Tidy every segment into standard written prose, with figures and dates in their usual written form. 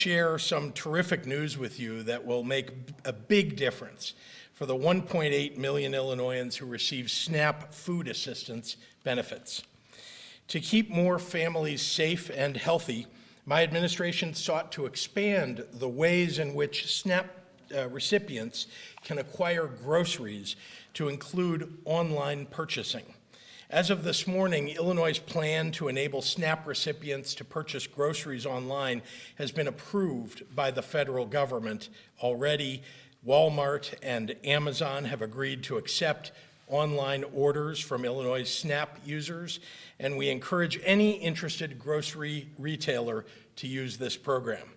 share some terrific news with you that will make a big difference for the 1.8 million Illinoisans who receive SNAP food assistance benefits. To keep more families safe and healthy, my administration sought to expand the ways in which SNAP recipients can acquire groceries to include online purchasing. As of this morning, Illinois' plan to enable SNAP recipients to purchase groceries online has been approved by the federal government. Already, Walmart and Amazon have agreed to accept online orders from Illinois' SNAP users, and we encourage any interested grocery retailer to use this program.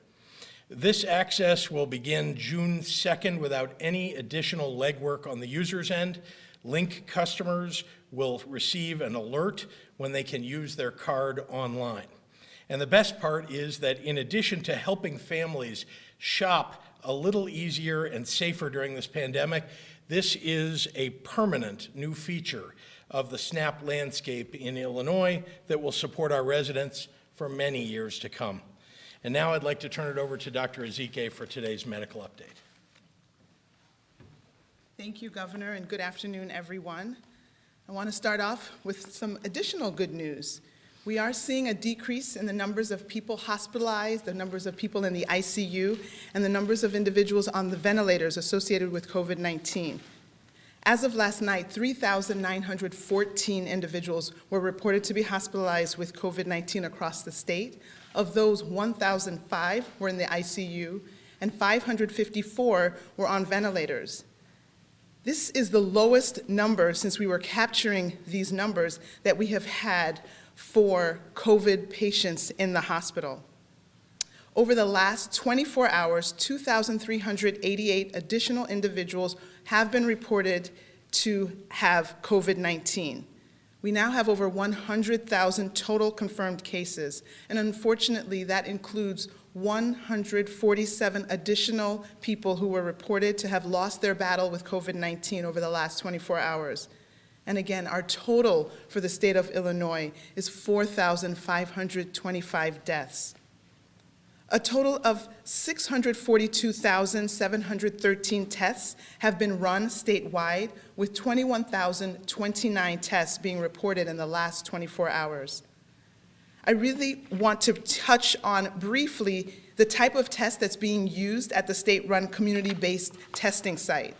This access will begin June 2nd without any additional legwork on the user's end. Link customers will receive an alert when they can use their card online. And the best part is that in addition to helping families shop a little easier and safer during this pandemic, this is a permanent new feature of the SNAP landscape in Illinois that will support our residents for many years to come. And now I'd like to turn it over to Dr. Ezike for today's medical update. Thank you, Governor, and good afternoon, everyone. I want to start off with some additional good news. We are seeing a decrease in the numbers of people hospitalized, the numbers of people in the ICU, and the numbers of individuals on the ventilators associated with COVID-19. As of last night, 3,914 individuals were reported to be hospitalized with COVID-19 across the state. Of those, 1,005 were in the ICU, and 554 were on ventilators. This is the lowest number since we were capturing these numbers that we have had for COVID patients in the hospital. Over the last 24 hours, 2,388 additional individuals have been reported to have COVID-19. We now have over 100,000 total confirmed cases, and unfortunately that includes 147 additional people who were reported to have lost their battle with COVID-19 over the last 24 hours. And again, our total for the state of Illinois is 4,525 deaths. A total of 642,713 tests have been run statewide, with 21,029 tests being reported in the last 24 hours. I really want to touch on briefly the type of test that's being used at the state-run community-based testing site.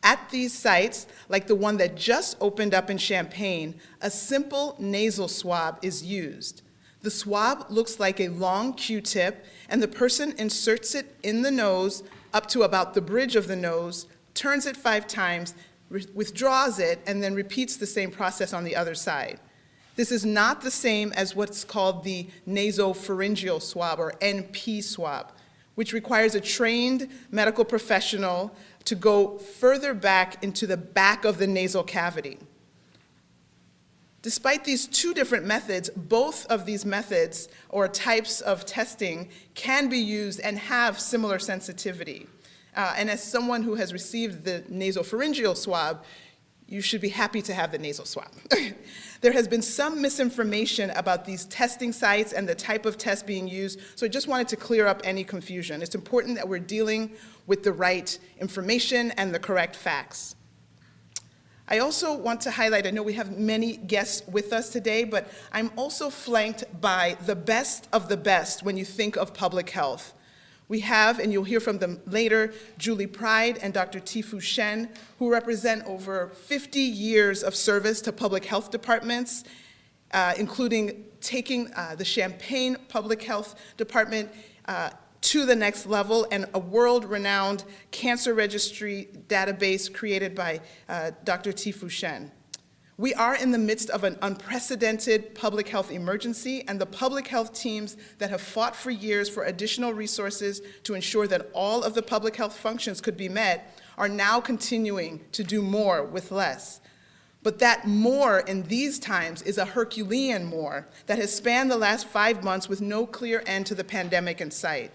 At these sites, like the one that just opened up in Champaign, a simple nasal swab is used. The swab looks like a long Q-tip, and the person inserts it in the nose up to about the bridge of the nose, turns it 5 times, withdraws it, and then repeats the same process on the other side. This is not the same as what's called the nasopharyngeal swab, or NP swab, which requires a trained medical professional to go further back into the back of the nasal cavity. Despite these two different methods, both of these methods or types of testing can be used and have similar sensitivity. And as someone who has received the nasopharyngeal swab, you should be happy to have the nasal swab. There has been some misinformation about these testing sites and the type of test being used, so I just wanted to clear up any confusion. It's important that we're dealing with the right information and the correct facts. I also want to highlight, I know we have many guests with us today, but I'm also flanked by the best of the best when you think of public health. We have, and you'll hear from them later, Julie Pride and Dr. Tifu Shen, who represent over 50 years of service to public health departments, including taking the Champaign Public Health Department to the next level, and a world-renowned cancer registry database created by Dr. Tifu Shen. We are in the midst of an unprecedented public health emergency, and the public health teams that have fought for years for additional resources to ensure that all of the public health functions could be met are now continuing to do more with less. But that more in these times is a Herculean more that has spanned the last 5 months with no clear end to the pandemic in sight.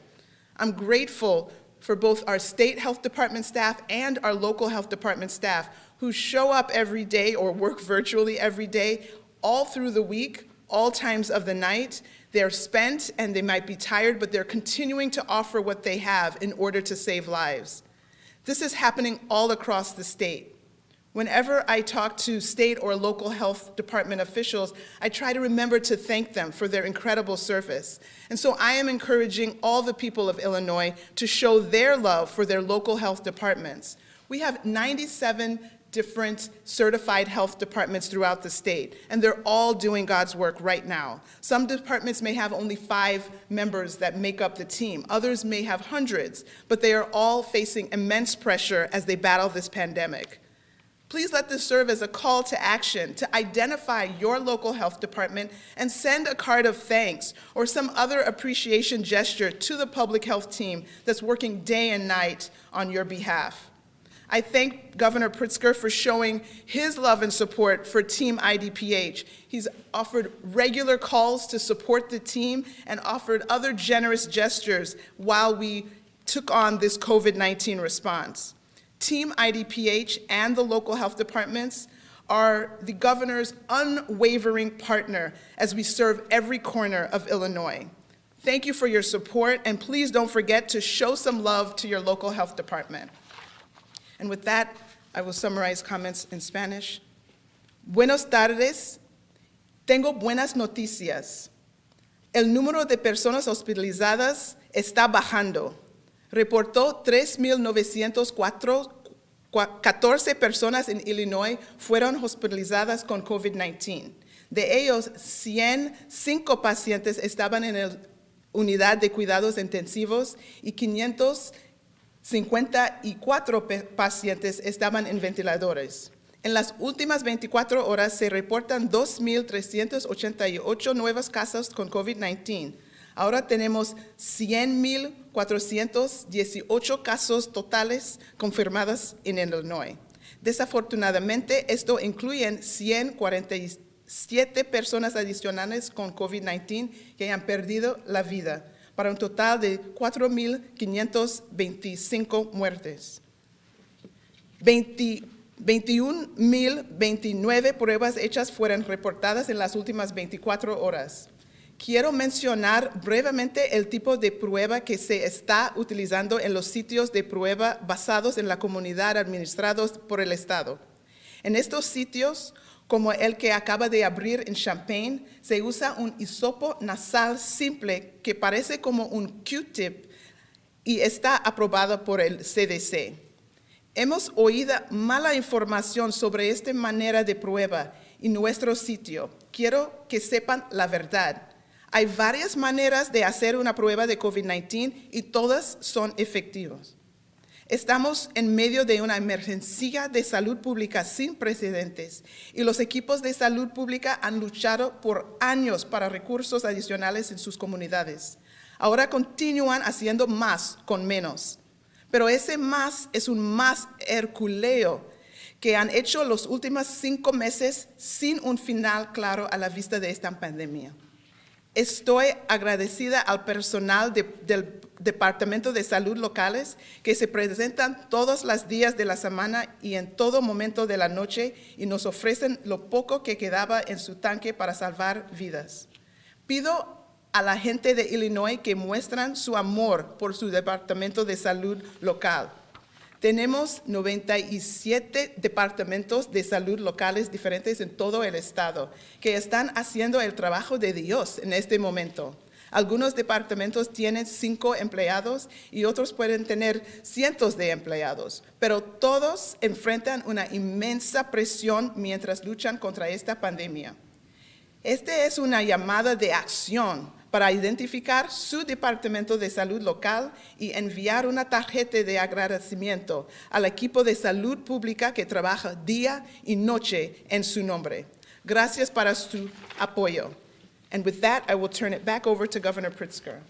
I'm grateful for both our state health department staff and our local health department staff who show up every day or work virtually every day, all through the week, all times of the night. They're spent and they might be tired, but they're continuing to offer what they have in order to save lives. This is happening all across the state. Whenever I talk to state or local health department officials, I try to remember to thank them for their incredible service. And so I am encouraging all the people of Illinois to show their love for their local health departments. We have 97 different certified health departments throughout the state, and they're all doing God's work right now. Some departments may have only 5 members that make up the team. Others may have hundreds, but they are all facing immense pressure as they battle this pandemic. Please let this serve as a call to action to identify your local health department and send a card of thanks or some other appreciation gesture to the public health team that's working day and night on your behalf. I thank Governor Pritzker for showing his love and support for Team IDPH. He's offered regular calls to support the team and offered other generous gestures while we took on this COVID-19 response. Team IDPH and the local health departments are the governor's unwavering partner as we serve every corner of Illinois. Thank you for your support, and please don't forget to show some love to your local health department. And with that, I will summarize comments in Spanish. Buenos tardes. Tengo buenas noticias. El número de personas hospitalizadas está bajando. Reportó 3,914 personas en Illinois fueron hospitalizadas con COVID-19. De ellos, 105 pacientes estaban en la unidad de cuidados intensivos y 554 pacientes estaban en ventiladores. En las últimas 24 horas se reportan 2,388 nuevos casos con COVID-19. Ahora tenemos 100,418 casos totales confirmados en Illinois. Desafortunadamente, esto incluye 147 personas adicionales con COVID-19 que han perdido la vida, para un total de 4,525 muertes. 21,029 pruebas hechas fueron reportadas en las últimas 24 horas. Quiero mencionar brevemente el tipo de prueba que se está utilizando en los sitios de prueba basados en la comunidad administrados por el Estado. En estos sitios, como el que acaba de abrir en Champaign, se usa un hisopo nasal simple que parece como un Q-tip y está aprobado por el CDC. Hemos oído mala información sobre esta manera de prueba en nuestro sitio. Quiero que sepan la verdad. Hay varias maneras de hacer una prueba de COVID-19 y todas son efectivas. Estamos en medio de una emergencia de salud pública sin precedentes y los equipos de salud pública han luchado por años para recursos adicionales en sus comunidades. Ahora continúan haciendo más con menos, pero ese más es un más hercúleo que han hecho los últimos 5 meses sin un final claro a la vista de esta pandemia. Estoy agradecida al personal del Departamento de Salud locales que se presentan todos los días de la semana y en todo momento de la noche y nos ofrecen lo poco que quedaba en su tanque para salvar vidas. Pido a la gente de Illinois que muestran su amor por su Departamento de Salud local. Tenemos 97 departamentos de salud locales diferentes en todo el estado que están haciendo el trabajo de Dios en este momento. Algunos departamentos tienen 5 empleados y otros pueden tener cientos de empleados, pero todos enfrentan una inmensa presión mientras luchan contra esta pandemia. Esta es una llamada de acción para identificar su departamento de salud local y enviar una tarjeta de agradecimiento al equipo de salud pública que trabaja día y noche en su nombre. Gracias para su apoyo. And with that, I will turn it back over to Governor Pritzker.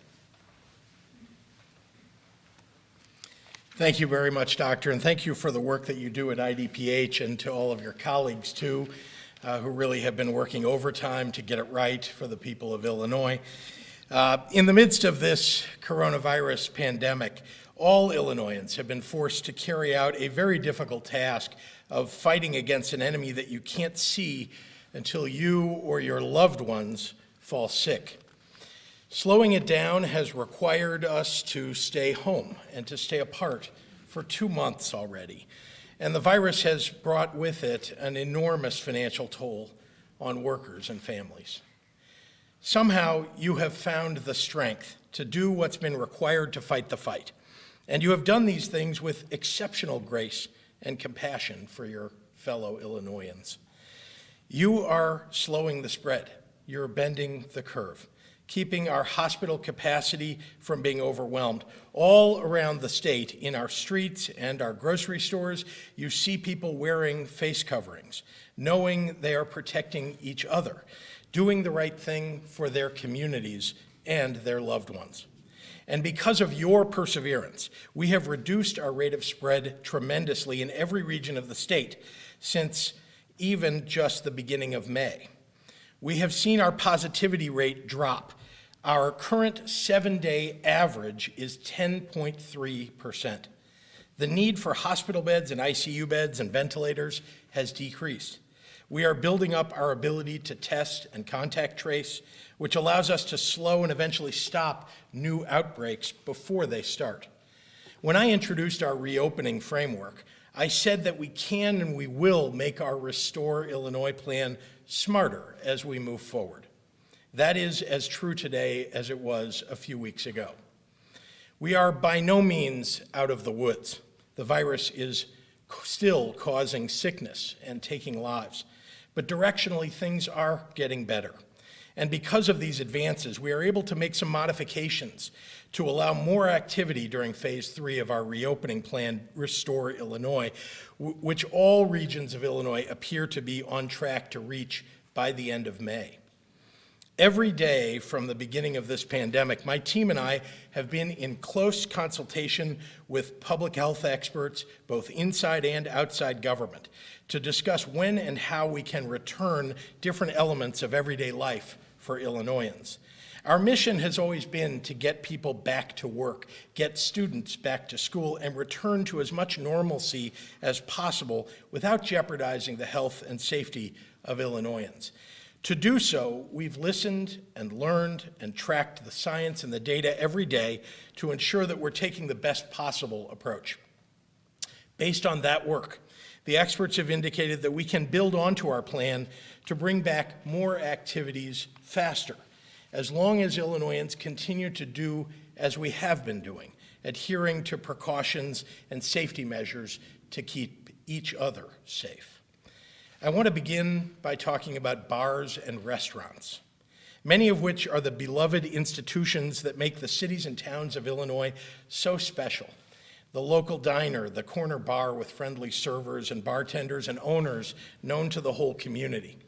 Thank you very much, Doctor, and thank you for the work that you do at IDPH and to all of your colleagues, too, who really have been working overtime to get it right for the people of Illinois. In the midst of this coronavirus pandemic, all Illinoisans have been forced to carry out a very difficult task of fighting against an enemy that you can't see until you or your loved ones fall sick. Slowing it down has required us to stay home and to stay apart for 2 months already. And the virus has brought with it an enormous financial toll on workers and families. Somehow you have found the strength to do what's been required to fight the fight. And you have done these things with exceptional grace and compassion for your fellow Illinoisans. You are slowing the spread. You're bending the curve, keeping our hospital capacity from being overwhelmed. All around the state, in our streets and our grocery stores, you see people wearing face coverings, knowing they are protecting each other, doing the right thing for their communities and their loved ones. And because of your perseverance, we have reduced our rate of spread tremendously in every region of the state since even just the beginning of May. We have seen our positivity rate drop. Our current 7-day average is 10.3%. The need for hospital beds and ICU beds and ventilators has decreased. We are building up our ability to test and contact trace, which allows us to slow and eventually stop new outbreaks before they start. When I introduced our reopening framework, I said that we can and we will make our Restore Illinois plan smarter as we move forward. That is as true today as it was a few weeks ago. We are by no means out of the woods. The virus is still causing sickness and taking lives, but directionally things are getting better. And because of these advances, we are able to make some modifications to allow more activity during phase 3 of our reopening plan, Restore Illinois, which all regions of Illinois appear to be on track to reach by the end of May. Every day from the beginning of this pandemic, my team and I have been in close consultation with public health experts, both inside and outside government, to discuss when and how we can return different elements of everyday life for Illinoisans. Our mission has always been to get people back to work, get students back to school, and return to as much normalcy as possible without jeopardizing the health and safety of Illinoisans. To do so, we've listened and learned and tracked the science and the data every day to ensure that we're taking the best possible approach. Based on that work, the experts have indicated that we can build onto our plan to bring back more activities faster, as long as Illinoisans continue to do as we have been doing, adhering to precautions and safety measures to keep each other safe. I want to begin by talking about bars and restaurants, many of which are the beloved institutions that make the cities and towns of Illinois so special. The local diner, the corner bar with friendly servers and bartenders and owners known to the whole community.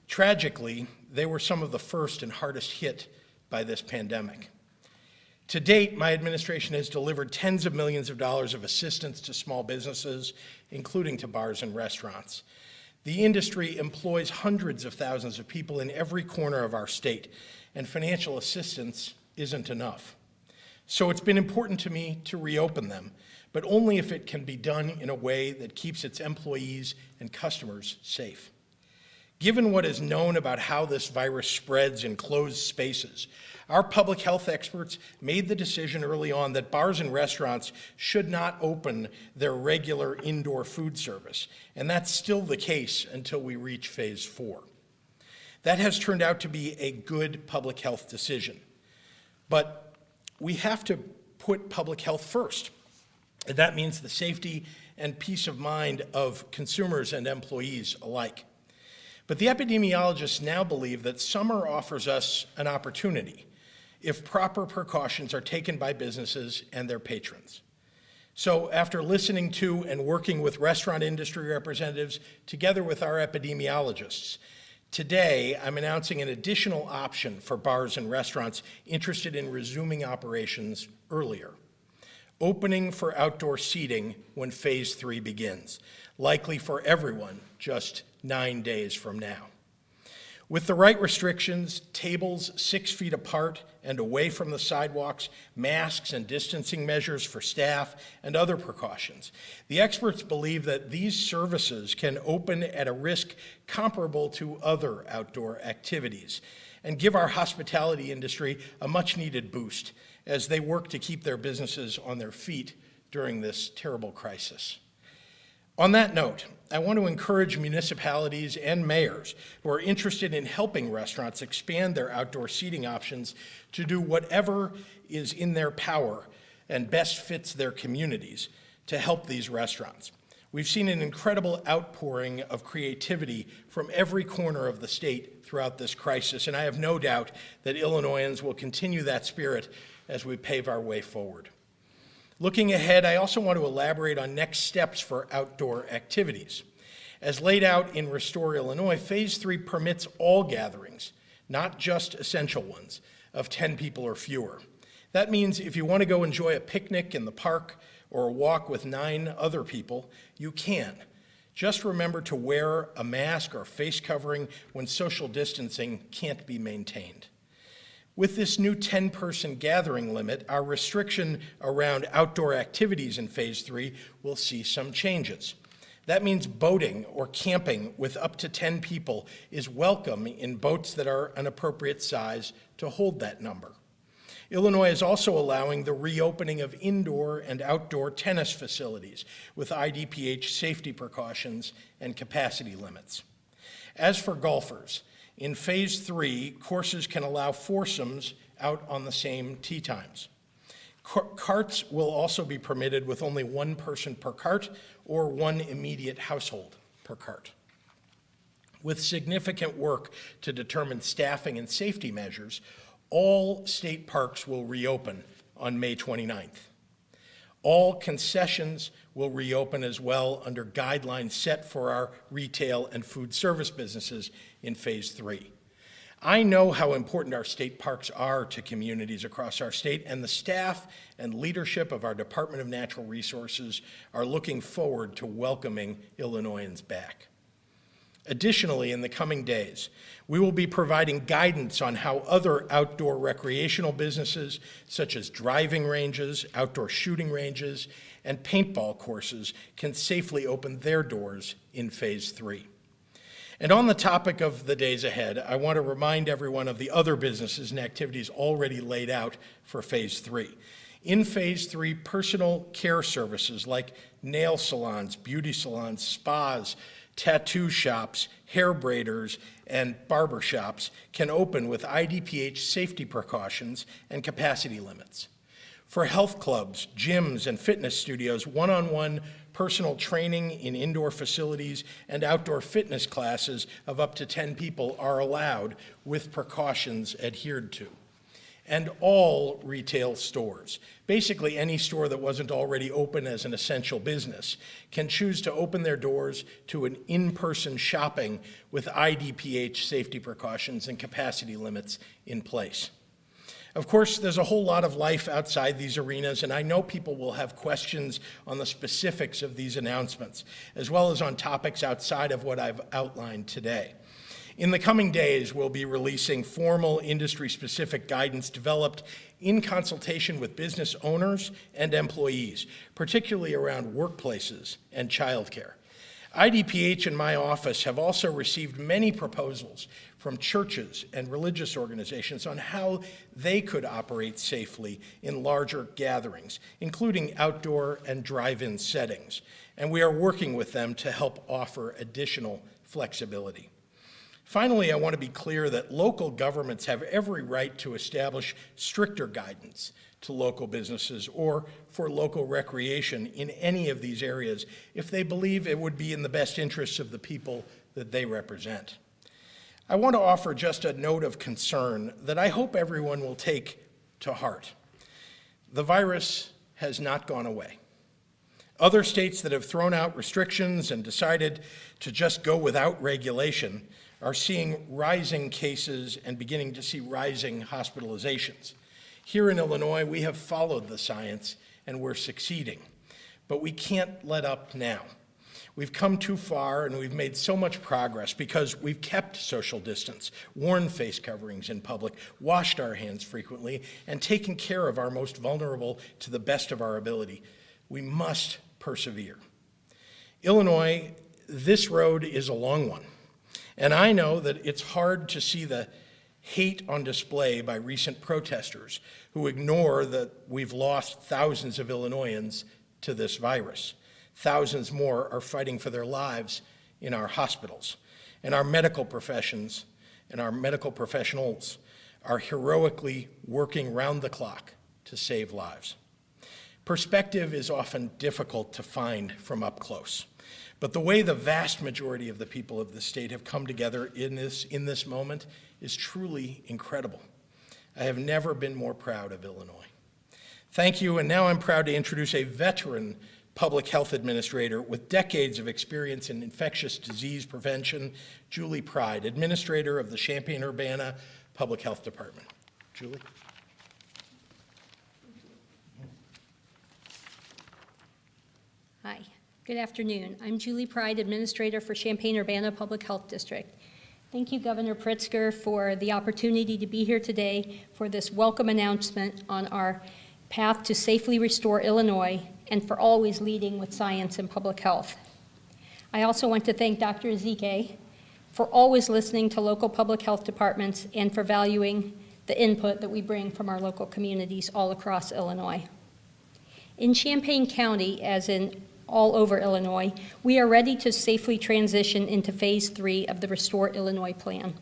Tragically, they were some of the first and hardest hit by this pandemic. To date, my administration has delivered tens of millions of dollars of assistance to small businesses, including to bars and restaurants. The industry employs hundreds of thousands of people in every corner of our state, and financial assistance isn't enough. So it's been important to me to reopen them, but only if it can be done in a way that keeps its employees and customers safe. Given what is known about how this virus spreads in closed spaces, our public health experts made the decision early on that bars and restaurants should not open their regular indoor food service, and that's still the case until we reach phase 4. That has turned out to be a good public health decision, but we have to put public health first, and that means the safety and peace of mind of consumers and employees alike. But the epidemiologists now believe that summer offers us an opportunity if proper precautions are taken by businesses and their patrons. So after listening to and working with restaurant industry representatives together with our epidemiologists, today I'm announcing an additional option for bars and restaurants interested in resuming operations earlier. Opening for outdoor seating when phase 3 begins, likely for everyone just 9 days from now. With the right restrictions, tables 6 feet apart and away from the sidewalks, masks and distancing measures for staff, and other precautions, the experts believe that these services can open at a risk comparable to other outdoor activities, and give our hospitality industry a much-needed boost as they work to keep their businesses on their feet during this terrible crisis. On that note, I want to encourage municipalities and mayors who are interested in helping restaurants expand their outdoor seating options to do whatever is in their power and best fits their communities to help these restaurants. We've seen an incredible outpouring of creativity from every corner of the state throughout this crisis, and I have no doubt that Illinoisans will continue that spirit as we pave our way forward. Looking ahead, I also want to elaborate on next steps for outdoor activities. As laid out in Restore Illinois, Phase 3 permits all gatherings, not just essential ones, of 10 people or fewer. That means if you want to go enjoy a picnic in the park or a walk with 9 other people, you can. Just remember to wear a mask or face covering when social distancing can't be maintained. With this new 10-person gathering limit, our restriction around outdoor activities in Phase 3 will see some changes. That means boating or camping with up to 10 people is welcome in boats that are an appropriate size to hold that number. Illinois is also allowing the reopening of indoor and outdoor tennis facilities with IDPH safety precautions and capacity limits. As for golfers, in Phase 3, courses can allow foursomes out on the same tee times. Carts will also be permitted with only 1 person per cart or 1 immediate household per cart. With significant work to determine staffing and safety measures, all state parks will reopen on May 29th. All concessions will reopen as well under guidelines set for our retail and food service businesses in Phase 3. I know how important our state parks are to communities across our state, and the staff and leadership of our Department of Natural Resources are looking forward to welcoming Illinoisans back. Additionally, in the coming days, we will be providing guidance on how other outdoor recreational businesses, such as driving ranges, outdoor shooting ranges, and paintball courses, can safely open their doors in Phase 3. And on the topic of the days ahead, I want to remind everyone of the other businesses and activities already laid out for Phase 3. In Phase 3, personal care services like nail salons, beauty salons, spas, tattoo shops, hair braiders, and barber shops can open with IDPH safety precautions and capacity limits. For health clubs, gyms, and fitness studios, one-on-one personal training in indoor facilities and outdoor fitness classes of up to 10 people are allowed with precautions adhered to. And all retail stores, basically any store that wasn't already open as an essential business, can choose to open their doors to an in-person shopping with IDPH safety precautions and capacity limits in place. Of course, there's a whole lot of life outside these arenas, and I know people will have questions on the specifics of these announcements, as well as on topics outside of what I've outlined today. In the coming days, we'll be releasing formal industry-specific guidance developed in consultation with business owners and employees, particularly around workplaces and childcare. IDPH and my office have also received many proposals from churches and religious organizations on how they could operate safely in larger gatherings, including outdoor and drive-in settings, and we are working with them to help offer additional flexibility. Finally, I want to be clear that local governments have every right to establish stricter guidance to local businesses or for local recreation in any of these areas if they believe it would be in the best interests of the people that they represent. I want to offer just a note of concern that I hope everyone will take to heart. The virus has not gone away. Other states that have thrown out restrictions and decided to just go without regulation are seeing rising cases and beginning to see rising hospitalizations. Here in Illinois, we have followed the science and we're succeeding, but we can't let up now. We've come too far and we've made so much progress because we've kept social distance, worn face coverings in public, washed our hands frequently, and taken care of our most vulnerable to the best of our ability. We must persevere. Illinois, this road is a long one. And I know that it's hard to see the hate on display by recent protesters who ignore that we've lost thousands of Illinoisans to this virus. Thousands more are fighting for their lives in our hospitals, and our medical professions and our medical professionals are heroically working round the clock to save lives. Perspective is often difficult to find from up close, but the way the vast majority of the people of the state have come together in this moment is truly incredible. I have never been more proud of Illinois. Thank you, and now I'm proud to introduce a veteran public health administrator with decades of experience in infectious disease prevention, Julie Pride, administrator of the Champaign Urbana Public Health Department. Julie? Hi, good afternoon. I'm Julie Pride, administrator for Champaign Urbana Public Health District. Thank you, Governor Pritzker, for the opportunity to be here today for this welcome announcement on our path to safely restore Illinois and for always leading with science and public health. I also want to thank Dr. Ezike for always listening to local public health departments and for valuing the input that we bring from our local communities all across Illinois. In Champaign County, as in all over Illinois, we are ready to safely transition into Phase 3 of the Restore Illinois Plan.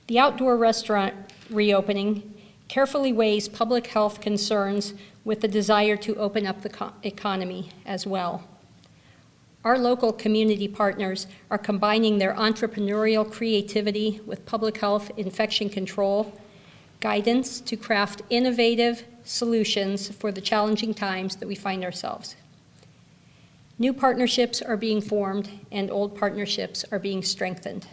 The outdoor restaurant reopening carefully weighs public health concerns with the desire to open up the economy as well. Our local community partners are combining their entrepreneurial creativity with public health infection control guidance to craft innovative solutions for the challenging times that we find ourselves. New partnerships are being formed and old partnerships are being strengthened.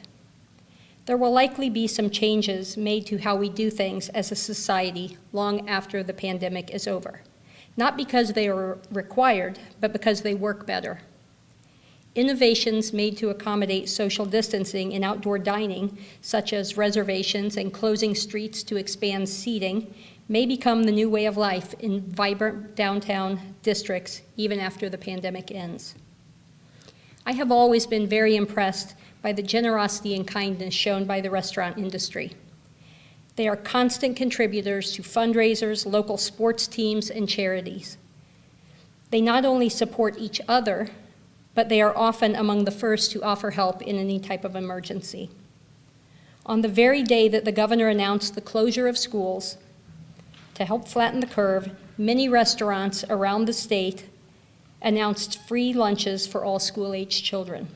There will likely be some changes made to how we do things as a society long after the pandemic is over. Not because they are required, but because they work better. Innovations made to accommodate social distancing in outdoor dining, such as reservations and closing streets to expand seating, may become the new way of life in vibrant downtown districts even after the pandemic ends. I have always been very impressed by the generosity and kindness shown by the restaurant industry. They are constant contributors to fundraisers, local sports teams, and charities. They not only support each other, but they are often among the first to offer help in any type of emergency. On the very day that the governor announced the closure of schools, to help flatten the curve, many restaurants around the state announced free lunches for all school-aged children.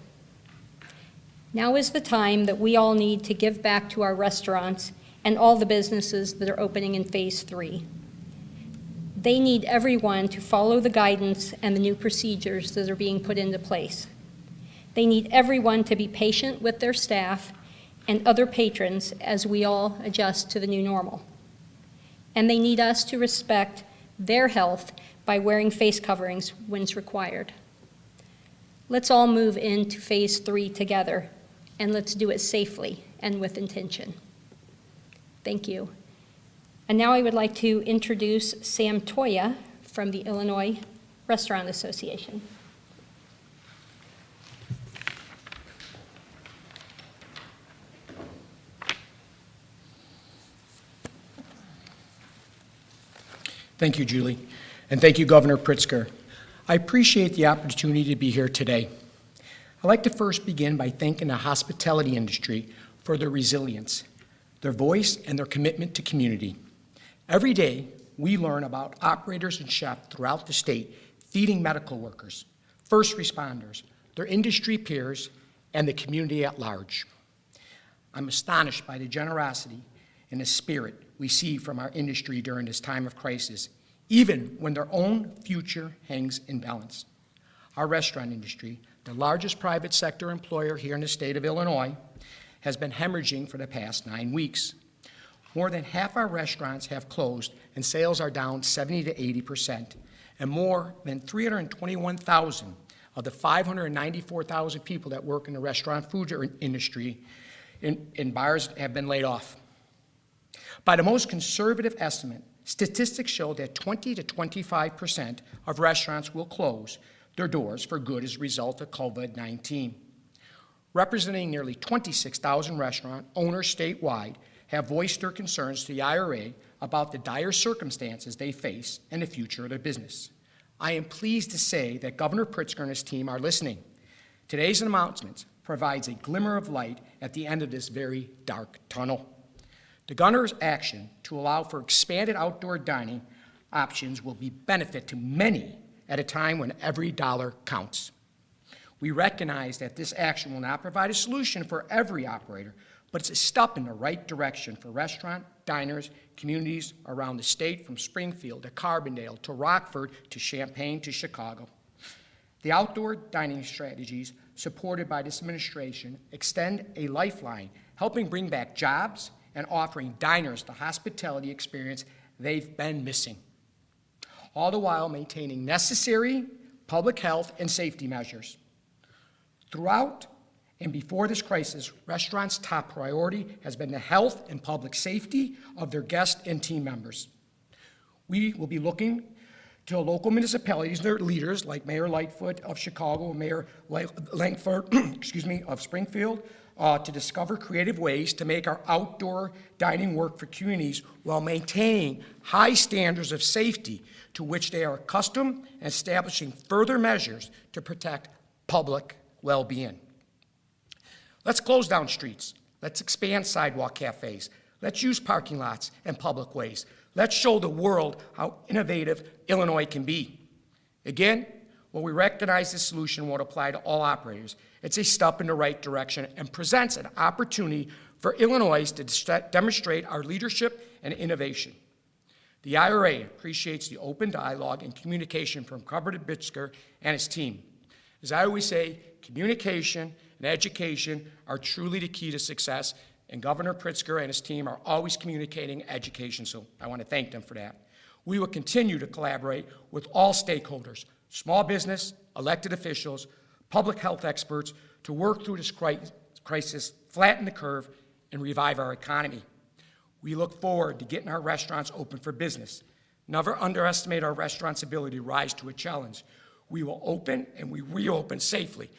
Now is the time that we all need to give back to our restaurants and all the businesses that are opening in Phase 3. They need everyone to follow the guidance and the new procedures that are being put into place. They need everyone to be patient with their staff and other patrons as we all adjust to the new normal. And they need us to respect their health by wearing face coverings when it's required. Let's all move into Phase 3 together, and let's do it safely and with intention. Thank you. And now I would like to introduce Sam Toya from the Illinois Restaurant Association. Thank you, Julie, and thank you, Governor Pritzker. I appreciate the opportunity to be here today. I'd like to first begin by thanking the hospitality industry for their resilience, their voice, and their commitment to community. Every day, we learn about operators and chefs throughout the state feeding medical workers, first responders, their industry peers, and the community at large. I'm astonished by the generosity and the spirit we see from our industry during this time of crisis, even when their own future hangs in balance. Our restaurant industry, the largest private sector employer here in the state of Illinois, has been hemorrhaging for the past 9 weeks. More than half our restaurants have closed and sales are down 70 to 80%, and more than 321,000 of the 594,000 people that work in the restaurant food industry in bars have been laid off. By the most conservative estimate, statistics show that 20 to 25% of restaurants will close their doors for good as a result of COVID-19. Representing nearly 26,000 restaurant owners statewide have voiced their concerns to the IRA about the dire circumstances they face and the future of their business. I am pleased to say that Governor Pritzker and his team are listening. Today's announcement provides a glimmer of light at the end of this very dark tunnel. The governor's action to allow for expanded outdoor dining options will be benefit to many at a time when every dollar counts. We recognize that this action will not provide a solution for every operator, but it's a step in the right direction for restaurant, diners, communities around the state, from Springfield to Carbondale to Rockford to Champaign to Chicago. The outdoor dining strategies supported by this administration extend a lifeline, helping bring back jobs and offering diners the hospitality experience they've been missing, all the while maintaining necessary public health and safety measures. Throughout and before this crisis, restaurants' top priority has been the health and public safety of their guests and team members. We will be looking to local municipalities and their leaders like Mayor Lightfoot of Chicago and Mayor Langford of Springfield to discover creative ways to make our outdoor dining work for communities while maintaining high standards of safety to which they are accustomed and establishing further measures to protect public well-being. Let's close down streets. Let's expand sidewalk cafes. Let's use parking lots and public ways. Let's show the world how innovative Illinois can be. Again, while we recognize this solution won't apply to all operators, it's a step in the right direction and presents an opportunity for Illinois to demonstrate our leadership and innovation. The IRA appreciates the open dialogue and communication from Governor Pritzker and his team. As I always say, communication and education are truly the key to success, and Governor Pritzker and his team are always communicating education, so I want to thank them for that. We will continue to collaborate with all stakeholders, small business, elected officials, public health experts, to work through this crisis, flatten the curve, and revive our economy. We look forward to getting our restaurants open for business. Never underestimate our restaurants' ability to rise to a challenge. We will open and we reopen safely.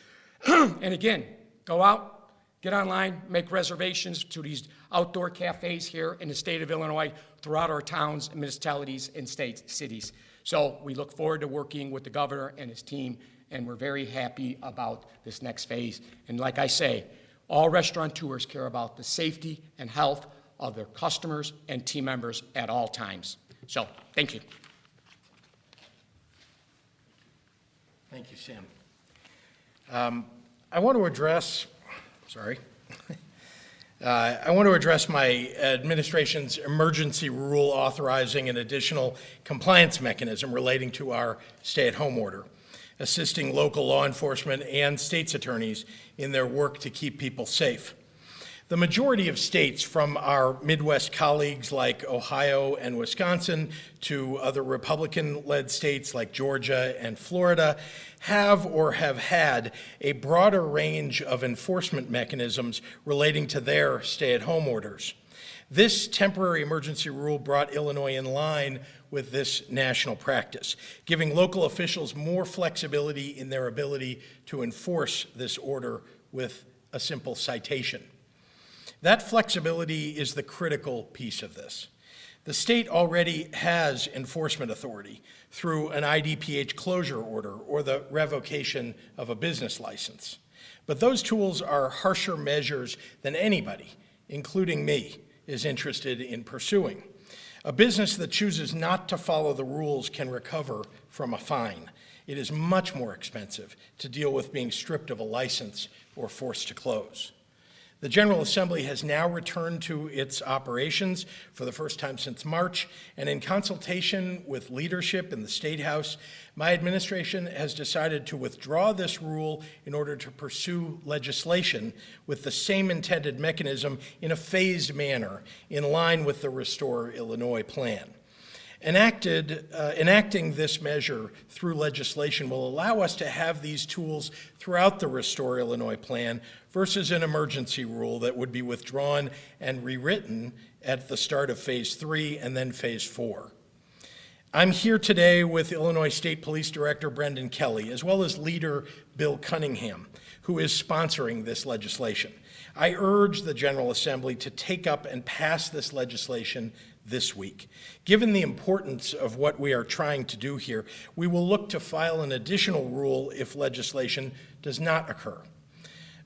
And again, go out, get online, make reservations to these outdoor cafes here in the state of Illinois, throughout our towns, municipalities, and cities. So we look forward to working with the governor and his team, and we're very happy about this next phase. And like I say, all restaurateurs care about the safety and health of their customers and team members at all times. So, thank you. Thank you, Sam. I want to address my administration's emergency rule authorizing an additional compliance mechanism relating to our stay-at-home order, assisting local law enforcement and states' attorneys in their work to keep people safe. The majority of states, from our Midwest colleagues like Ohio and Wisconsin to other Republican-led states like Georgia and Florida, have or have had a broader range of enforcement mechanisms relating to their stay-at-home orders. This temporary emergency rule brought Illinois in line with this national practice, giving local officials more flexibility in their ability to enforce this order with a simple citation. That flexibility is the critical piece of this. The state already has enforcement authority through an IDPH closure order or the revocation of a business license. But those tools are harsher measures than anybody, including me, is interested in pursuing. A business that chooses not to follow the rules can recover from a fine. It is much more expensive to deal with being stripped of a license or forced to close. The General Assembly has now returned to its operations for the first time since March, and in consultation with leadership in the State House, my administration has decided to withdraw this rule in order to pursue legislation with the same intended mechanism in a phased manner, in line with the Restore Illinois plan. Enacting this measure through legislation will allow us to have these tools throughout the Restore Illinois plan versus an emergency rule that would be withdrawn and rewritten at the start of Phase 3 and then Phase 4. I'm here today with Illinois State Police Director Brendan Kelly, as well as Leader Bill Cunningham, who is sponsoring this legislation. I urge the General Assembly to take up and pass this legislation this week. Given the importance of what we are trying to do here, we will look to file an additional rule if legislation does not occur.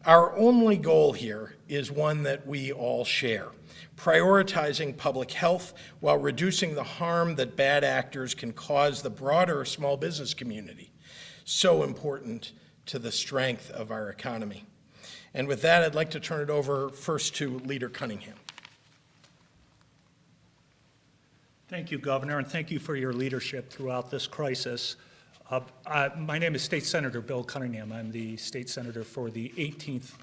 Our only goal here is one that we all share: prioritizing public health while reducing the harm that bad actors can cause the broader small business community, so important to the strength of our economy. And with that, I'd like to turn it over first to Leader Cunningham. Thank you, Governor, and thank you for your leadership throughout this crisis. My name is State Senator Bill Cunningham. I'm the state senator for the 18th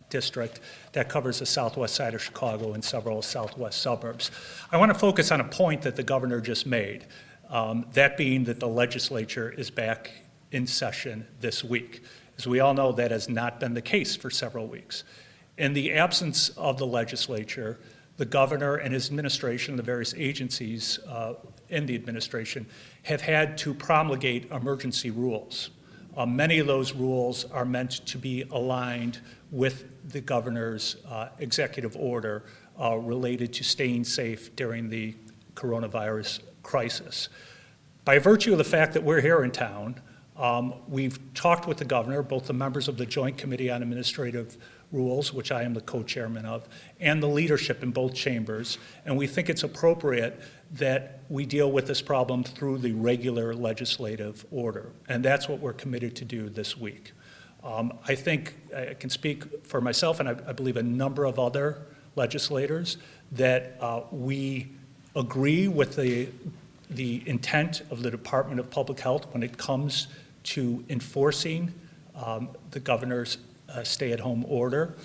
district that covers the southwest side of Chicago and several southwest suburbs. I want to focus on a point that the governor just made, that being that the legislature is back in session this week. As we all know, that has not been the case for several weeks. In the absence of the legislature, the governor and his administration, the various agencies in the administration, have had to promulgate emergency rules. Many of those rules are meant to be aligned with the governor's executive order related to staying safe during the coronavirus crisis. By virtue of the fact that we're here in town, we've talked with the governor, both the members of the Joint Committee on Administrative Rules, which I am the co-chairman of, and the leadership in both chambers, and we think it's appropriate that we deal with this problem through the regular legislative order, and that's what we're committed to do this week. I think I can speak for myself, and I believe a number of other legislators, that we agree with the intent of the Department of Public Health when it comes to enforcing the governor's stay-at-home order.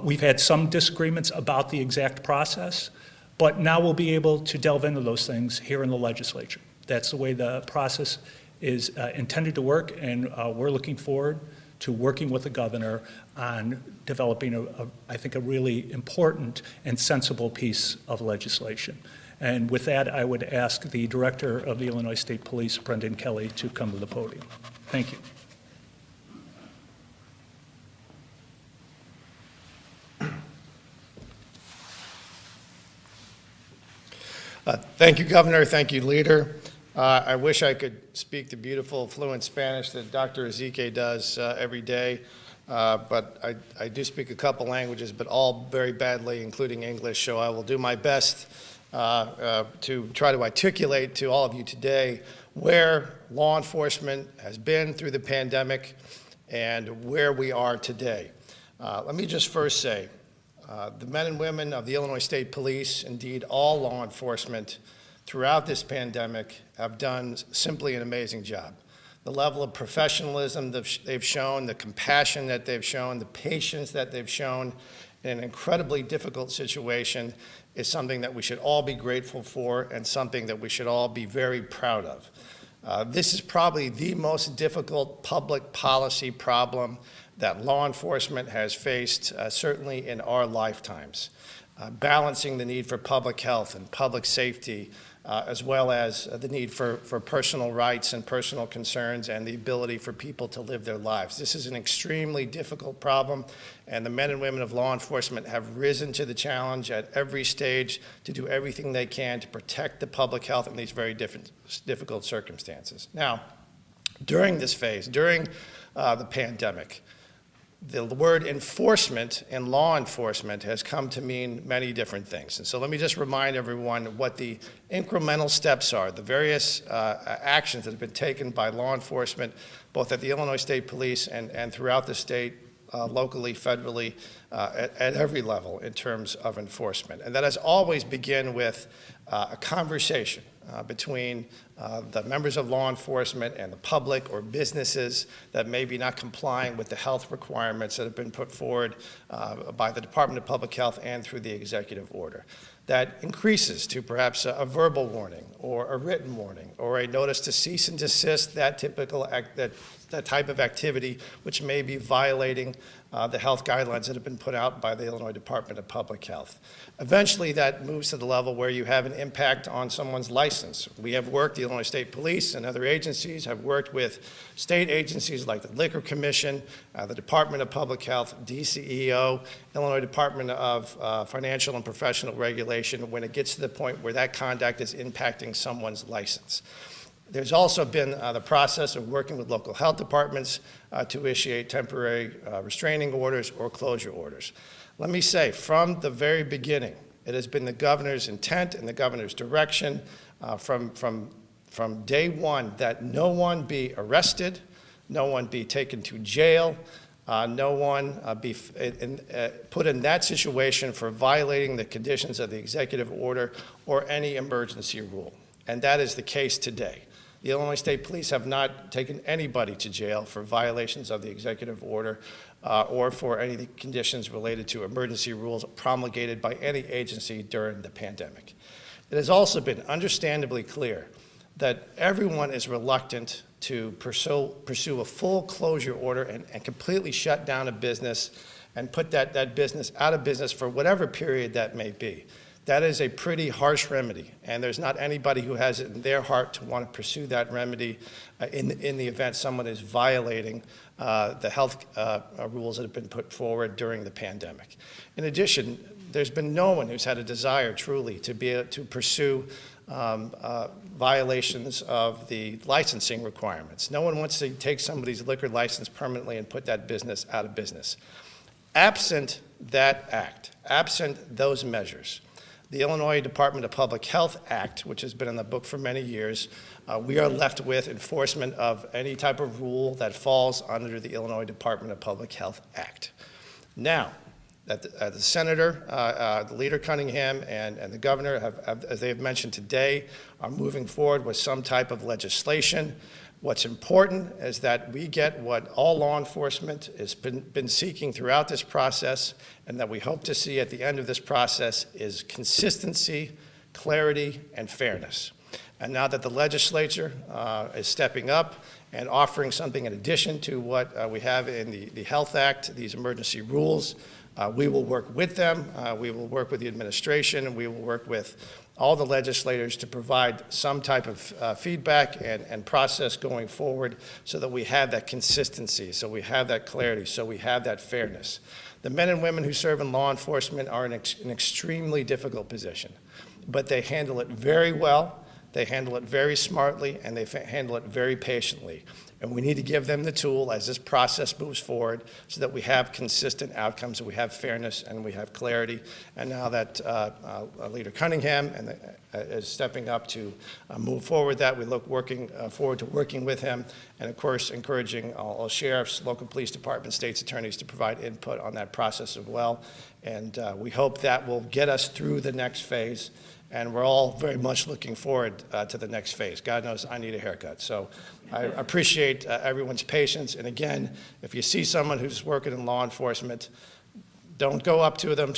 We've had some disagreements about the exact process, but now we'll be able to delve into those things here in the legislature. That's the way the process is intended to work, and we're looking forward to working with the governor on developing, I think, a really important and sensible piece of legislation. And with that, I would ask the Director of the Illinois State Police, Brendan Kelly, to come to the podium. Thank you. Thank you, Governor. Thank you, Leader. I wish I could speak the beautiful, fluent Spanish that Dr. Ezequiel does every day, but I do speak a couple languages, but all very badly, including English, so I will do my best to try to articulate to all of you today where law enforcement has been through the pandemic and where we are today. Let me just first say, the men and women of the Illinois State Police, indeed all law enforcement throughout this pandemic, have done simply an amazing job. The level of professionalism that they've shown, the compassion that they've shown, the patience that they've shown in an incredibly difficult situation is something that we should all be grateful for and something that we should all be very proud of. This is probably the most difficult public policy problem that law enforcement has faced, certainly in our lifetimes. Balancing the need for public health and public safety, as well as the need for personal rights and personal concerns and the ability for people to live their lives. This is an extremely difficult problem, and the men and women of law enforcement have risen to the challenge at every stage to do everything they can to protect the public health in these very difficult circumstances. Now, during this phase, during the pandemic, the word enforcement in law enforcement has come to mean many different things. And so let me just remind everyone what the incremental steps are, the various actions that have been taken by law enforcement, both at the Illinois State Police and throughout the state, locally, federally, at every level in terms of enforcement. And that has always begin with a conversation between the members of law enforcement and the public or businesses that may be not complying with the health requirements that have been put forward by the Department of Public Health and through the executive order. That increases to perhaps a verbal warning or a written warning or a notice to cease and desist that type of activity which may be violating the health guidelines that have been put out by the Illinois Department of Public Health. Eventually, that moves to the level where you have an impact on someone's license. We have worked, the Illinois State Police and other agencies have worked with state agencies like the Liquor Commission, the Department of Public Health, DCEO, Illinois Department of Financial and Professional Regulation, when it gets to the point where that conduct is impacting someone's license. There's also been the process of working with local health departments to initiate temporary restraining orders or closure orders. Let me say, from the very beginning, it has been the governor's intent and the governor's direction from day one that no one be arrested, no one be taken to jail, no one be put in that situation for violating the conditions of the executive order or any emergency rule. And that is the case today. The Illinois State Police have not taken anybody to jail for violations of the executive order or for any conditions related to emergency rules promulgated by any agency during the pandemic. It has also been understandably clear that everyone is reluctant to pursue a full closure order and completely shut down a business and put that business out of business for whatever period that may be. That is a pretty harsh remedy, and there's not anybody who has it in their heart to want to pursue that remedy in the event someone is violating the health rules that have been put forward during the pandemic. In addition, there's been no one who's had a desire truly to be able to pursue violations of the licensing requirements. No one wants to take somebody's liquor license permanently and put that business out of business. Absent that act, absent those measures, the Illinois Department of Public Health Act, which has been in the book for many years, we are left with enforcement of any type of rule that falls under the Illinois Department of Public Health Act. Now, the senator, the leader Cunningham, and the governor, as they have mentioned today, are moving forward with some type of legislation. What's important is that we get what all law enforcement has been seeking throughout this process, and that we hope to see at the end of this process is consistency, clarity, and fairness. And now that the legislature is stepping up and offering something in addition to what we have in the Health Act, these emergency rules, we will work with them, we will work with the administration, and we will work with all the legislators to provide some type of feedback and process going forward so that we have that consistency, so we have that clarity, so we have that fairness. The men and women who serve in law enforcement are in an extremely difficult position, but they handle it very well, they handle it very smartly, and they handle it very patiently. And we need to give them the tool as this process moves forward so that we have consistent outcomes, and we have fairness, and we have clarity. And now that Leader Cunningham is stepping up to move forward that, we look forward to working with him, and of course encouraging all sheriffs, local police departments, state's attorneys to provide input on that process as well. And we hope that will get us through the next phase. And we're all very much looking forward to the next phase. God knows I need a haircut. So I appreciate everyone's patience. And again, if you see someone who's working in law enforcement, don't go up to them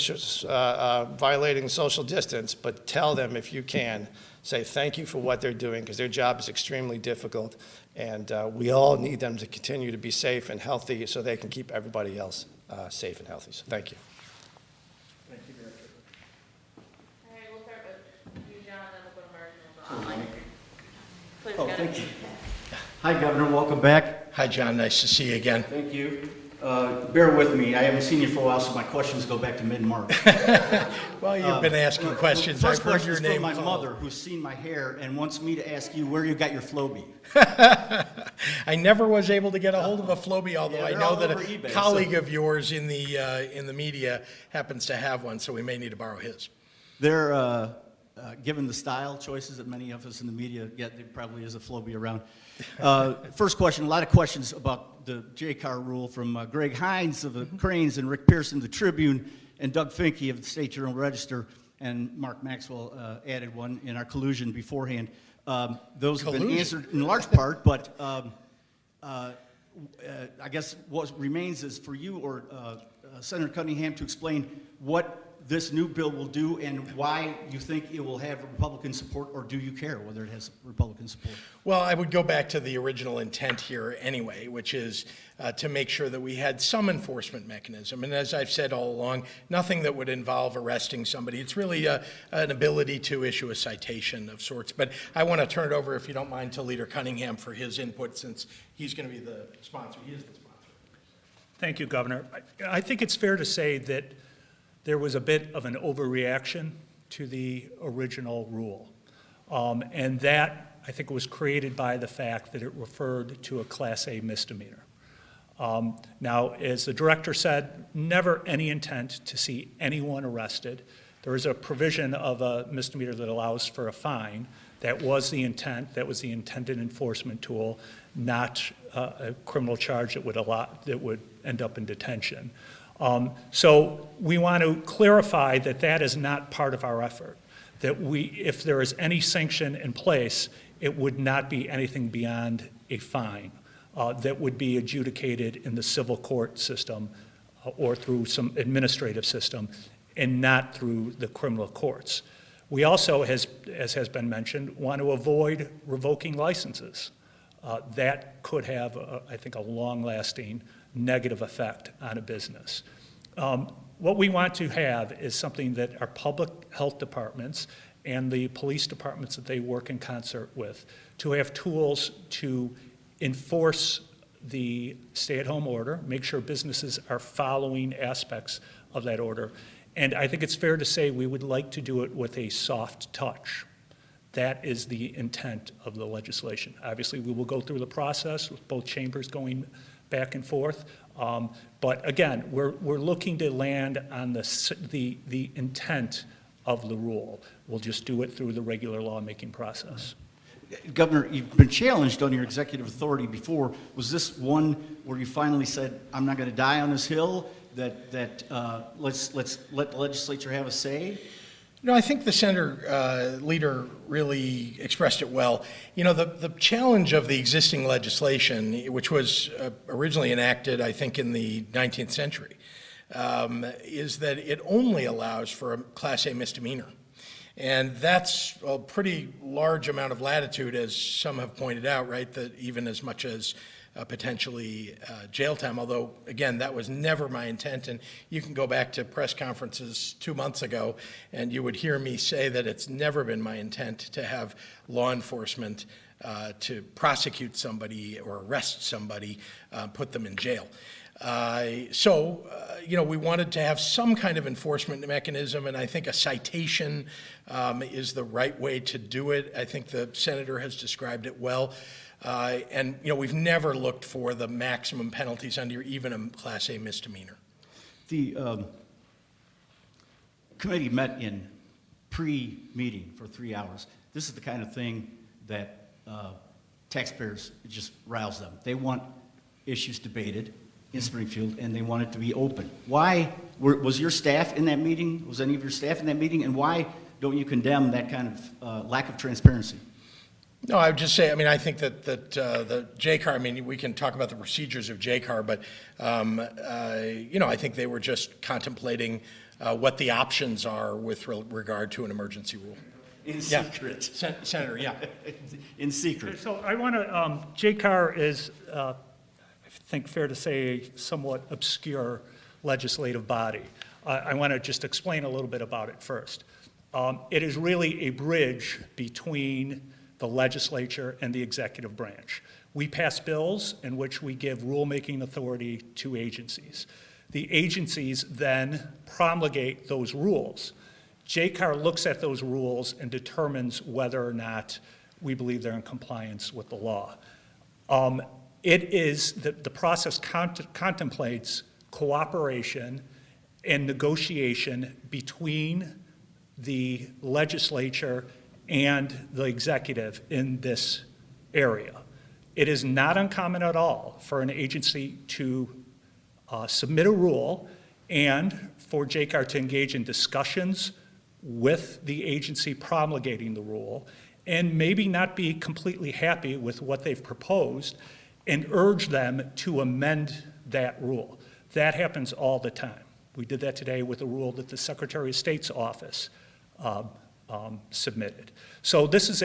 violating social distance, but tell them if you can, say thank you for what they're doing, because their job is extremely difficult. And we all need them to continue to be safe and healthy so they can keep everybody else safe and healthy. So thank you. Oh, thank you. Hi, Governor. Welcome back. Hi, John. Nice to see you again. Thank you. Bear with me. I haven't seen you for a while, so my questions go back to mid-March. Well, you've been asking questions. First I've heard question your is name from my called. mother, who's seen my hair and wants me to ask you where you got your Flowbee. I never was able to get a hold of a Flowbee, although Yeah, I they're know all that a over eBay, colleague of yours in the media happens to have one, so we may need to borrow his. They're, given the style choices that many of us in the media get, there probably is a Flowbee around. First question, a lot of questions about the J-Car rule from Greg Hines of the Cranes and Rick Pearson of the Tribune and Doug Finke of the State Journal-Register, and Mark Maxwell added one in our collusion beforehand. Those have been answered in large part, but I guess what remains is for you or Senator Cunningham to explain what this new bill will do and why you think it will have Republican support, or do you care whether it has Republican support? Well, I would go back to the original intent here anyway, which is to make sure that we had some enforcement mechanism. And as I've said all along, nothing that would involve arresting somebody. It's really an ability to issue a citation of sorts. But I want to turn it over, if you don't mind, to Leader Cunningham for his input, since he's going to be the sponsor. He is the sponsor. Thank you, Governor. I think it's fair to say that there was a bit of an overreaction to the original rule. And that, I think, was created by the fact that it referred to a Class A misdemeanor. Now, as the director said, never any intent to see anyone arrested. There is a provision of a misdemeanor that allows for a fine. That was the intent. That was the intended enforcement tool, not a criminal charge that would end up in detention. So we want to clarify that that is not part of our effort. That if there is any sanction in place, it would not be anything beyond a fine that would be adjudicated in the civil court system or through some administrative system, and not through the criminal courts. We also, as has been mentioned, want to avoid revoking licenses. That could have, I think, a long-lasting negative effect on a business. What we want to have is something that our public health departments and the police departments that they work in concert with, to have tools to enforce the stay-at-home order, make sure businesses are following aspects of that order. And I think it's fair to say we would like to do it with a soft touch. That is the intent of the legislation. Obviously, we will go through the process with both chambers going back and forth. But again, we're looking to land on the intent of the rule. We'll just do it through the regular lawmaking process. Governor, you've been challenged on your executive authority before. Was this one where you finally said, I'm not going to die on this hill, that let's let the legislature have a say? No, I think the senator leader really expressed it well. You know, the challenge of the existing legislation, which was originally enacted, I think, in the 19th century, is that it only allows for a Class A misdemeanor. And that's a pretty large amount of latitude, as some have pointed out, right, that even as much as potentially jail time, although, again, that was never my intent. And you can go back to press conferences 2 months ago, and you would hear me say that it's never been my intent to have law enforcement to prosecute somebody or arrest somebody, put them in jail. You know, we wanted to have some kind of enforcement mechanism, and I think a citation is the right way to do it. I think the senator has described it well. And, you know, we've never looked for the maximum penalties under even a Class A misdemeanor. The committee met in pre-meeting for 3 hours. This is the kind of thing that taxpayers, it just riles them. They want issues debated in Springfield, and they want it to be open. Why was your staff in that meeting? Was any of your staff in that meeting? And why don't you condemn that kind of lack of transparency? No, I would just say, I mean, I think that the JCAR, I mean, we can talk about the procedures of JCAR, but, you know, I think they were just contemplating what the options are with regard to an emergency rule. In secret. Senator, yeah. In secret. So I want to, JCAR is, I think fair to say, a somewhat obscure legislative body. I want to just explain a little bit about it first. It is really a bridge between the legislature and the executive branch. We pass bills in which we give rulemaking authority to agencies. The agencies then promulgate those rules. JCAR looks at those rules and determines whether or not we believe they're in compliance with the law. It is the process contemplates cooperation and negotiation between the legislature and the executive in this area. It is not uncommon at all for an agency to submit a rule and for JCAR to engage in discussions with the agency promulgating the rule and maybe not be completely happy with what they've proposed and urge them to amend that rule. That happens all the time. We did that today with a rule that the Secretary of State's office submitted. So this is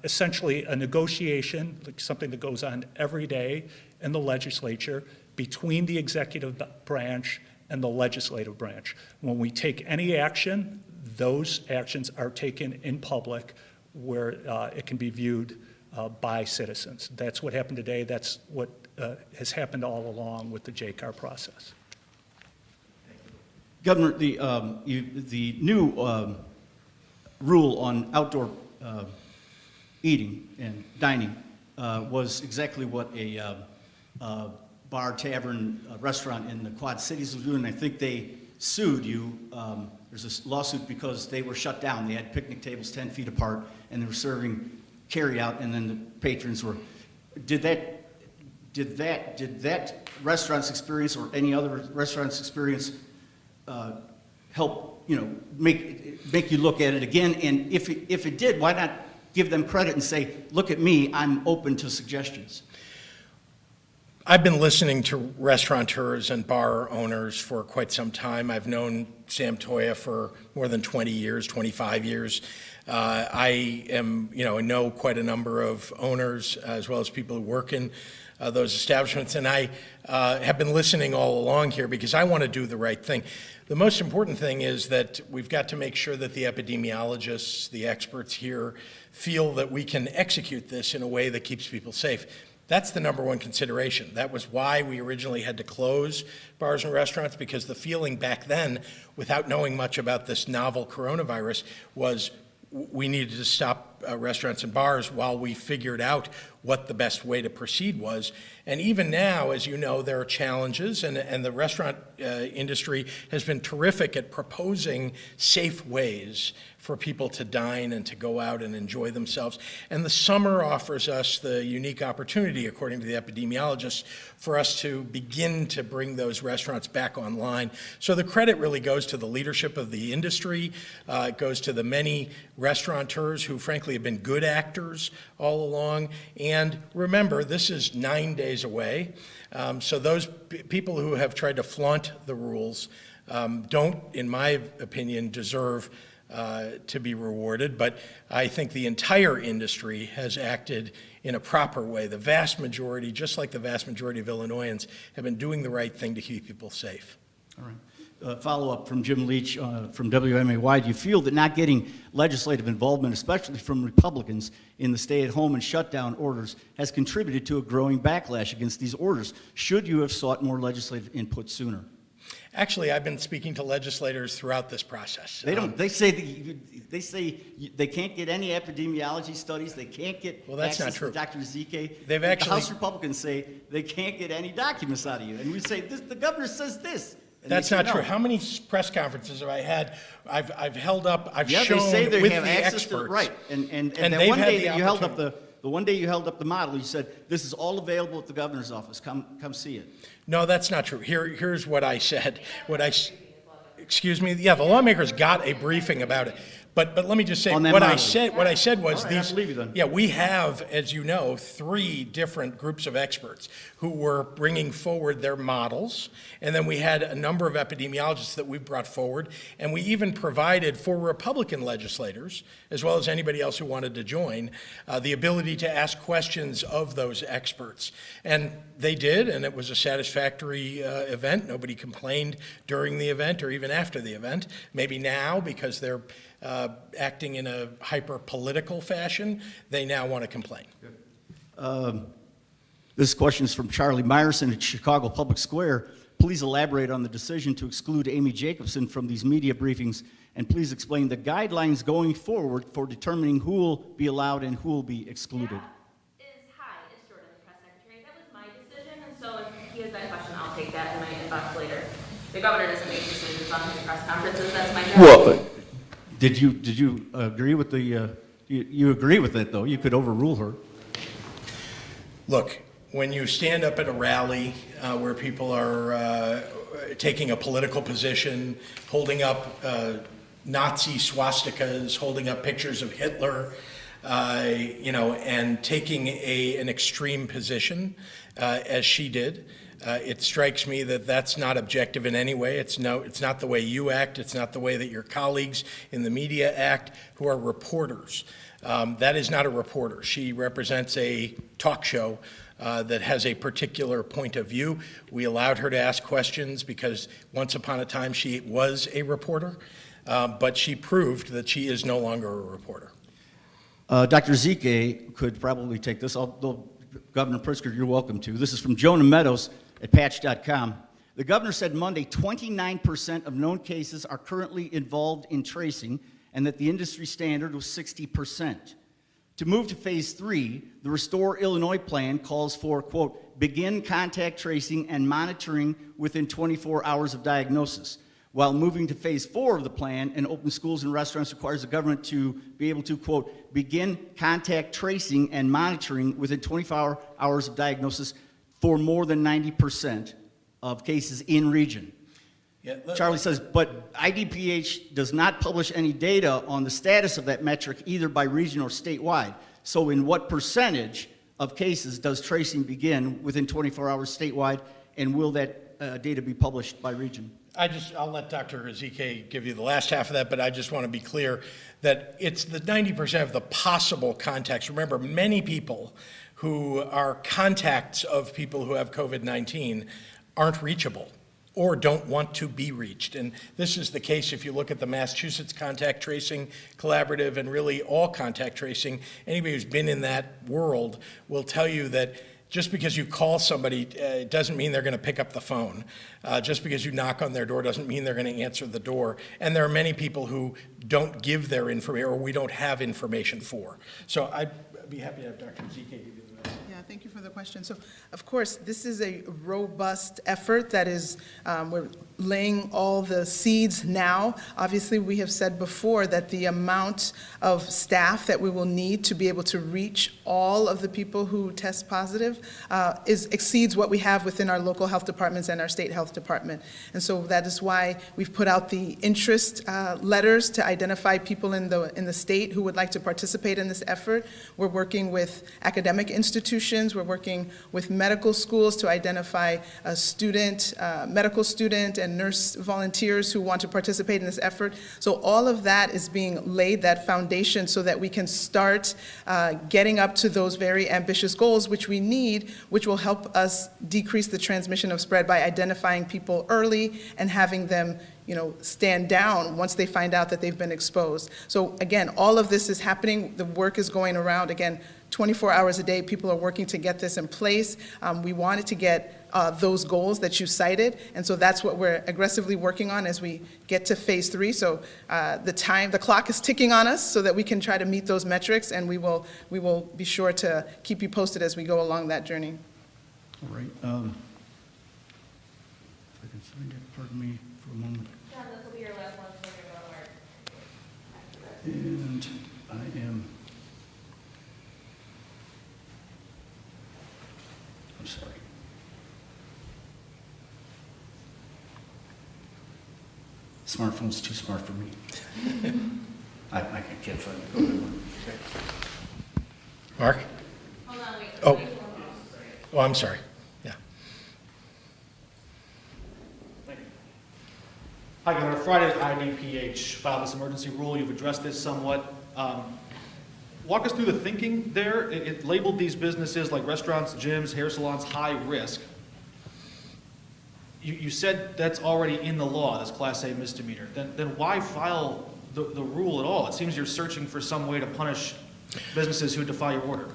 essentially a negotiation, like something that goes on every day in the legislature between the executive branch and the legislative branch. When we take any action, those actions are taken in public where it can be viewed by citizens. That's what happened today. That's what has happened all along with the JCAR process. Governor, the new rule on outdoor eating and dining was exactly what a bar, tavern, restaurant in the Quad Cities was doing. I think they sued you. There's a lawsuit because they were shut down. They had picnic tables 10 feet apart, and they were serving carry-out, and then the patrons were. Did that restaurant's experience or any other restaurant's experience help, make you look at it again? And if it did, why not give them credit and say, look at me, I'm open to suggestions? I've been listening to restaurateurs and bar owners for quite some time. I've known Sam Toya for more than 20 years, 25 years. I know quite a number of owners as well as people who work in those establishments, and I have been listening all along here because I want to do the right thing. The most important thing is that we've got to make sure that the epidemiologists, the experts here, feel that we can execute this in a way that keeps people safe. That's the number one consideration. That was why we originally had to close bars and restaurants, because the feeling back then, without knowing much about this novel coronavirus, was we needed to stop restaurants and bars while we figured out what the best way to proceed was. And even now, as you know, there are challenges, and the restaurant industry has been terrific at proposing safe ways for people to dine and to go out and enjoy themselves. And the summer offers us the unique opportunity, according to the epidemiologists, for us to begin to bring those restaurants back online. So the credit really goes to the leadership of the industry. It goes to the many restaurateurs who, frankly, have been good actors all along. And remember, this is 9 days away. So those people who have tried to flaunt the rules don't, in my opinion, deserve to be rewarded, but I think the entire industry has acted in a proper way. The vast majority, just like the vast majority of Illinoisans, have been doing the right thing to keep people safe. All right. Follow-up from Jim Leach from WMAY. Do you feel that not getting legislative involvement, especially from Republicans, in the stay-at-home and shutdown orders has contributed to a growing backlash against these orders? Should you have sought more legislative input sooner? Actually, I've been speaking to legislators throughout this process. They don't. They say they can't get any epidemiology studies. They can't get that's access not true. to Dr. Zike. They've the actually. House Republicans say they can't get any documents out of you, and we say the governor says this. And That's say not no. true. How many press conferences have I had? I've held up. I've Yeah, shown they say they with have the access experts. to right. And And that they've one had day the that you held up opportunity. the one day you held up the model, you said this is all available at the governor's office. Come see it. No, that's not true. Here's what I said. Excuse me. Yeah, the lawmakers got a briefing about it. But let me just say On that what model. I said was All right, I these. believe you then. Yeah, we have, as you know, 3 different groups of experts who were bringing forward their models, and then we had a number of epidemiologists that we brought forward, and we even provided for Republican legislators, as well as anybody else who wanted to join, the ability to ask questions of those experts. And they did, and it was a satisfactory event. Nobody complained during the event or even after the event. Maybe now, because they're acting in a hyper-political fashion, they now want to complain. This question is from Charlie Myerson at Chicago Public Square. Please elaborate on the decision to exclude Amy Jacobson from these media briefings, and please explain the guidelines going forward for determining who will be allowed and who will be excluded. Hi, it's Jordan, the press secretary. That was my decision, and so if he has that question, I'll take that in my inbox later. The governor doesn't make decisions on his press conferences. That's my job. Well, did you agree with the? You agree with it though? You could overrule her. Look, when you stand up at a rally where people are taking a political position, holding up Nazi swastikas, holding up pictures of Hitler, and taking an extreme position as she did. It strikes me that that's not objective in any way. It's not the way you act. It's not the way that your colleagues in the media act, who are reporters. That is not a reporter. She represents a talk show that has a particular point of view. We allowed her to ask questions because once upon a time she was a reporter, but she proved that she is no longer a reporter. Dr. Ezike could probably take this, although Governor Pritzker, you're welcome to. This is from Jonah Meadows at patch.com. The governor said Monday 29% of known cases are currently involved in tracing and that the industry standard was 60%. To move to phase 3, the Restore Illinois plan calls for, quote, begin contact tracing and monitoring within 24 hours of diagnosis. While moving to phase 4 of the plan and open schools and restaurants requires the government to be able to, quote, begin contact tracing and monitoring within 24 hours of diagnosis for more than 90% of cases in region. Yeah, Charlie says, but IDPH does not publish any data on the status of that metric either by region or statewide. So in what percentage of cases does tracing begin within 24 hours statewide, and will that data be published by region? I'll let Dr. Ezike give you the last half of that, but I just want to be clear that it's the 90% of the possible contacts. Remember, many people who are contacts of people who have COVID-19 aren't reachable or don't want to be reached. And this is the case if you look at the Massachusetts Contact Tracing Collaborative and really all contact tracing. Anybody who's been in that world will tell you that just because you call somebody doesn't mean they're going to pick up the phone. Just because you knock on their door doesn't mean they're going to answer the door. And there are many people who don't give their information or we don't have information for. So I'd be happy to have Dr. Ezike give you the rest. Yeah, thank you for the question. So, of course, this is a robust effort that is, we're laying all the seeds now. Obviously, we have said before that the amount of staff that we will need to be able to reach all of the people who test positive exceeds what we have within our local health departments and our state health department. And so that is why we've put out the interest letters to identify people in the state who would like to participate in this effort. We're working with academic institutions. We're working with medical schools to identify a student, medical student, and nurse volunteers who want to participate in this effort. So all of that is being laid, that foundation, so that we can start getting up to those very ambitious goals, which we need, which will help us decrease the transmission of spread by identifying people early and having them stand down once they find out that they've been exposed. So again, all of this is happening. The work is going around. Again, 24 hours a day, people are working to get this in place. We wanted to get those goals that you cited, and so that's what we're aggressively working on as we get to phase 3. So the clock is ticking on us so that we can try to meet those metrics, and we will be sure to keep you posted as we go along that journey. All right. If I can find it, pardon me for a moment. John, this will be your last one, so you're going to work. And I am. I'm sorry. Smartphone's too smart for me. I can't find it. Mark? Hold on, wait. Oh, I'm sorry. Yeah. Hi, Governor. Friday, IDPH filed this emergency rule. You've addressed this somewhat. Walk us through the thinking there. It labeled these businesses like restaurants, gyms, hair salons, high risk. You said that's already in the law, this Class A misdemeanor. Then why file the rule at all? It seems you're searching for some way to punish businesses who defy your order.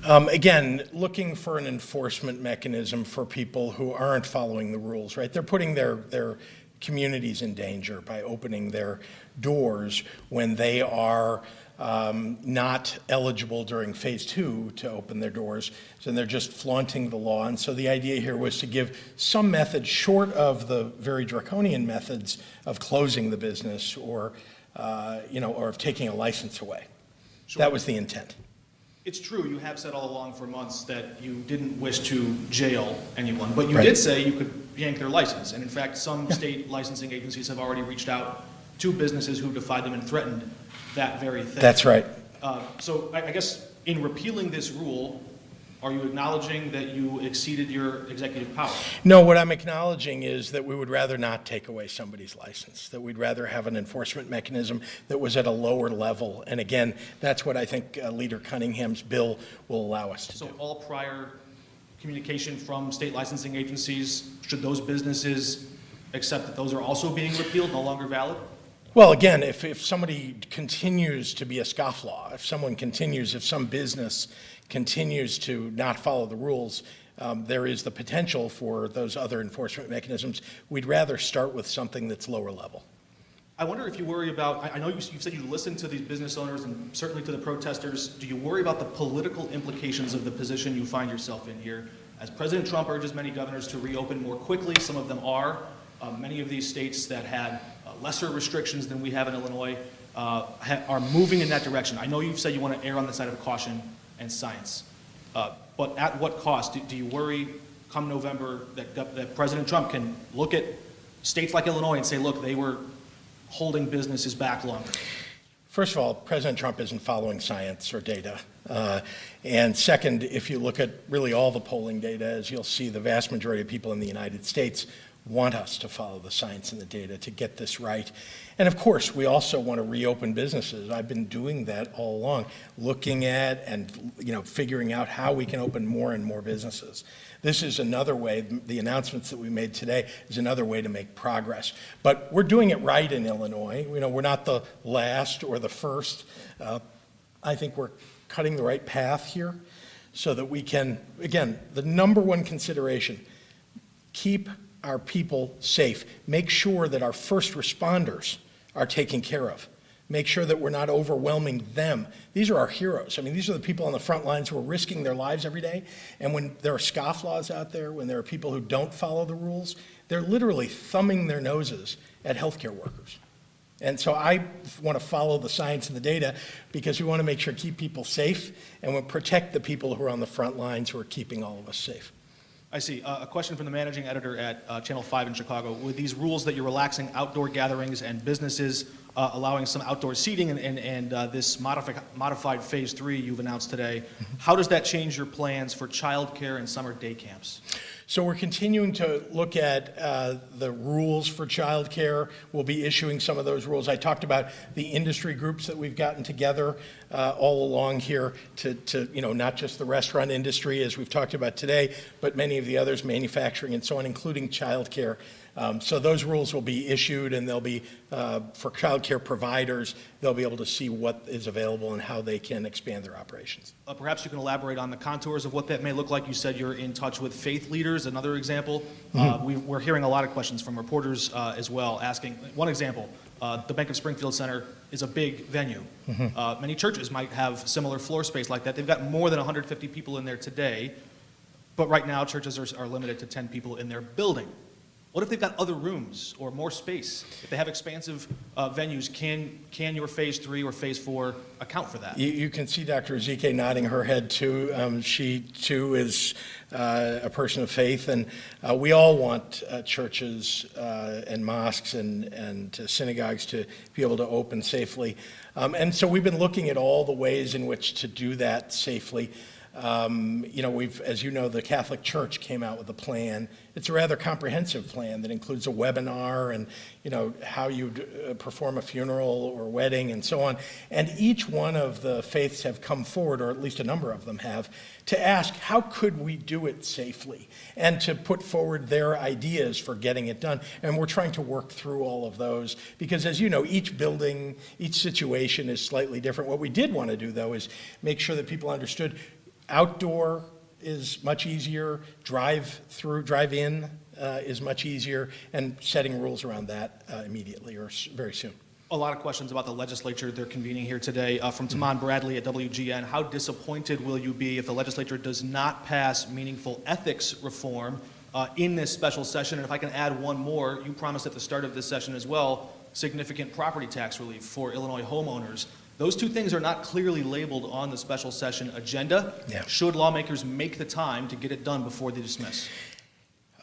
Again, looking for an enforcement mechanism for people who aren't following the rules, right? They're putting their communities in danger by opening their doors when they are not eligible during phase 2 to open their doors, so they're just flaunting the law. And so the idea here was to give some method short of the very draconian methods of closing the business or of taking a license away. Sure. That was the intent. It's true, you have said all along for months that you didn't wish to jail anyone, but you Right. did say you could yank their license. And in fact, some state licensing agencies have already reached out to businesses who defied them and threatened that very thing. That's right. So I guess in repealing this rule, are you acknowledging that you exceeded your executive power? No, what I'm acknowledging is that we would rather not take away somebody's license, that we'd rather have an enforcement mechanism that was at a lower level. And again, that's what I think Leader Cunningham's bill will allow us to do. So all prior communication from state licensing agencies, should those businesses accept that those are also being repealed, no longer valid? Well, again, if somebody continues to be a scofflaw, if some business continues to not follow the rules, there is the potential for those other enforcement mechanisms. We'd rather start with something that's lower level. I wonder if you worry about, I know you said you listen to these business owners and certainly to the protesters. Do you worry about the political implications of the position you find yourself in here? As President Trump urges many governors to reopen more quickly, some of them are. Many of these states that had lesser restrictions than we have in Illinois are moving in that direction. I know you've said you want to err on the side of caution and science, but at what cost? Do you worry come November that President Trump can look at states like Illinois and say, look, they were holding businesses back longer? First of all, President Trump isn't following science or data. And second, if you look at really all the polling data, as you'll see, the vast majority of people in the United States want us to follow the science and the data to get this right. And of course, we also want to reopen businesses. I've been doing that all along, looking at and figuring out how we can open more and more businesses. This is another way, the announcements that we made today is another way to make progress. But we're doing it right in Illinois. We're not the last or the first. I think we're cutting the right path here so that we can, again, the number one consideration, keep our people safe. Make sure that our first responders are taken care of. Make sure that we're not overwhelming them. These are our heroes. I mean, these are the people on the front lines who are risking their lives every day. And when there are scofflaws out there, when there are people who don't follow the rules, they're literally thumbing their noses at healthcare workers. And so I want to follow the science and the data because we want to make sure keep people safe and we'll protect the people who are on the front lines who are keeping all of us safe. I see. A question from the managing editor at Channel 5 in Chicago. With these rules that you're relaxing outdoor gatherings and businesses, allowing some outdoor seating and this modified Phase 3 you've announced today, how does that change your plans for childcare and summer day camps? So we're continuing to look at the rules for childcare. We'll be issuing some of those rules. I talked about the industry groups that we've gotten together all along here to not just the restaurant industry as we've talked about today, but many of the others, manufacturing and so on, including childcare. So those rules will be issued, and they'll be for childcare providers. They'll be able to see what is available and how they can expand their operations. Perhaps you can elaborate on the contours of what that may look like. You said you're in touch with faith leaders, another example. We're hearing a lot of questions from reporters as well, asking, one example, the Bank of Springfield Center is a big venue. Many churches might have similar floor space like that. They've got more than 150 people in there today, but right now churches are limited to 10 people in their building. What if they've got other rooms or more space? If they have expansive venues, can your Phase 3 or Phase 4 account for that? You can see Dr. Ezike nodding her head too. She too is a person of faith, and we all want churches and mosques and synagogues to be able to open safely. And so we've been looking at all the ways in which to do that safely. As you know, the Catholic Church came out with a plan. It's a rather comprehensive plan that includes a webinar and, how you perform a funeral or wedding and so on. And each one of the faiths have come forward, or at least a number of them have, to ask, how could we do it safely? And to put forward their ideas for getting it done. And we're trying to work through all of those because, as you know, each building, each situation is slightly different. What we did want to do, though, is make sure that people understood outdoor is much easier, drive-in is much easier, and setting rules around that immediately or very soon. A lot of questions about the legislature they're convening here today. From Taman Bradley at WGN, how disappointed will you be if the legislature does not pass meaningful ethics reform in this special session? And if I can add one more, you promised at the start of this session as well, significant property tax relief for Illinois homeowners. Those two things are not clearly labeled on the special session agenda. Yeah. Should lawmakers make the time to get it done before they dismiss?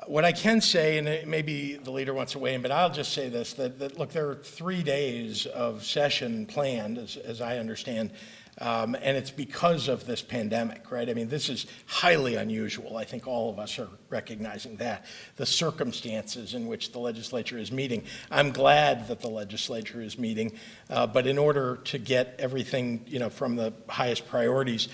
What I can say, and maybe the leader wants to weigh in, but I'll just say this, that look, there are 3 days of session planned, as I understand. And it's because of this pandemic, right? I mean, this is highly unusual. I think all of us are recognizing that. The circumstances in which the legislature is meeting. I'm glad that the legislature is meeting, but in order to get everything, from the highest priorities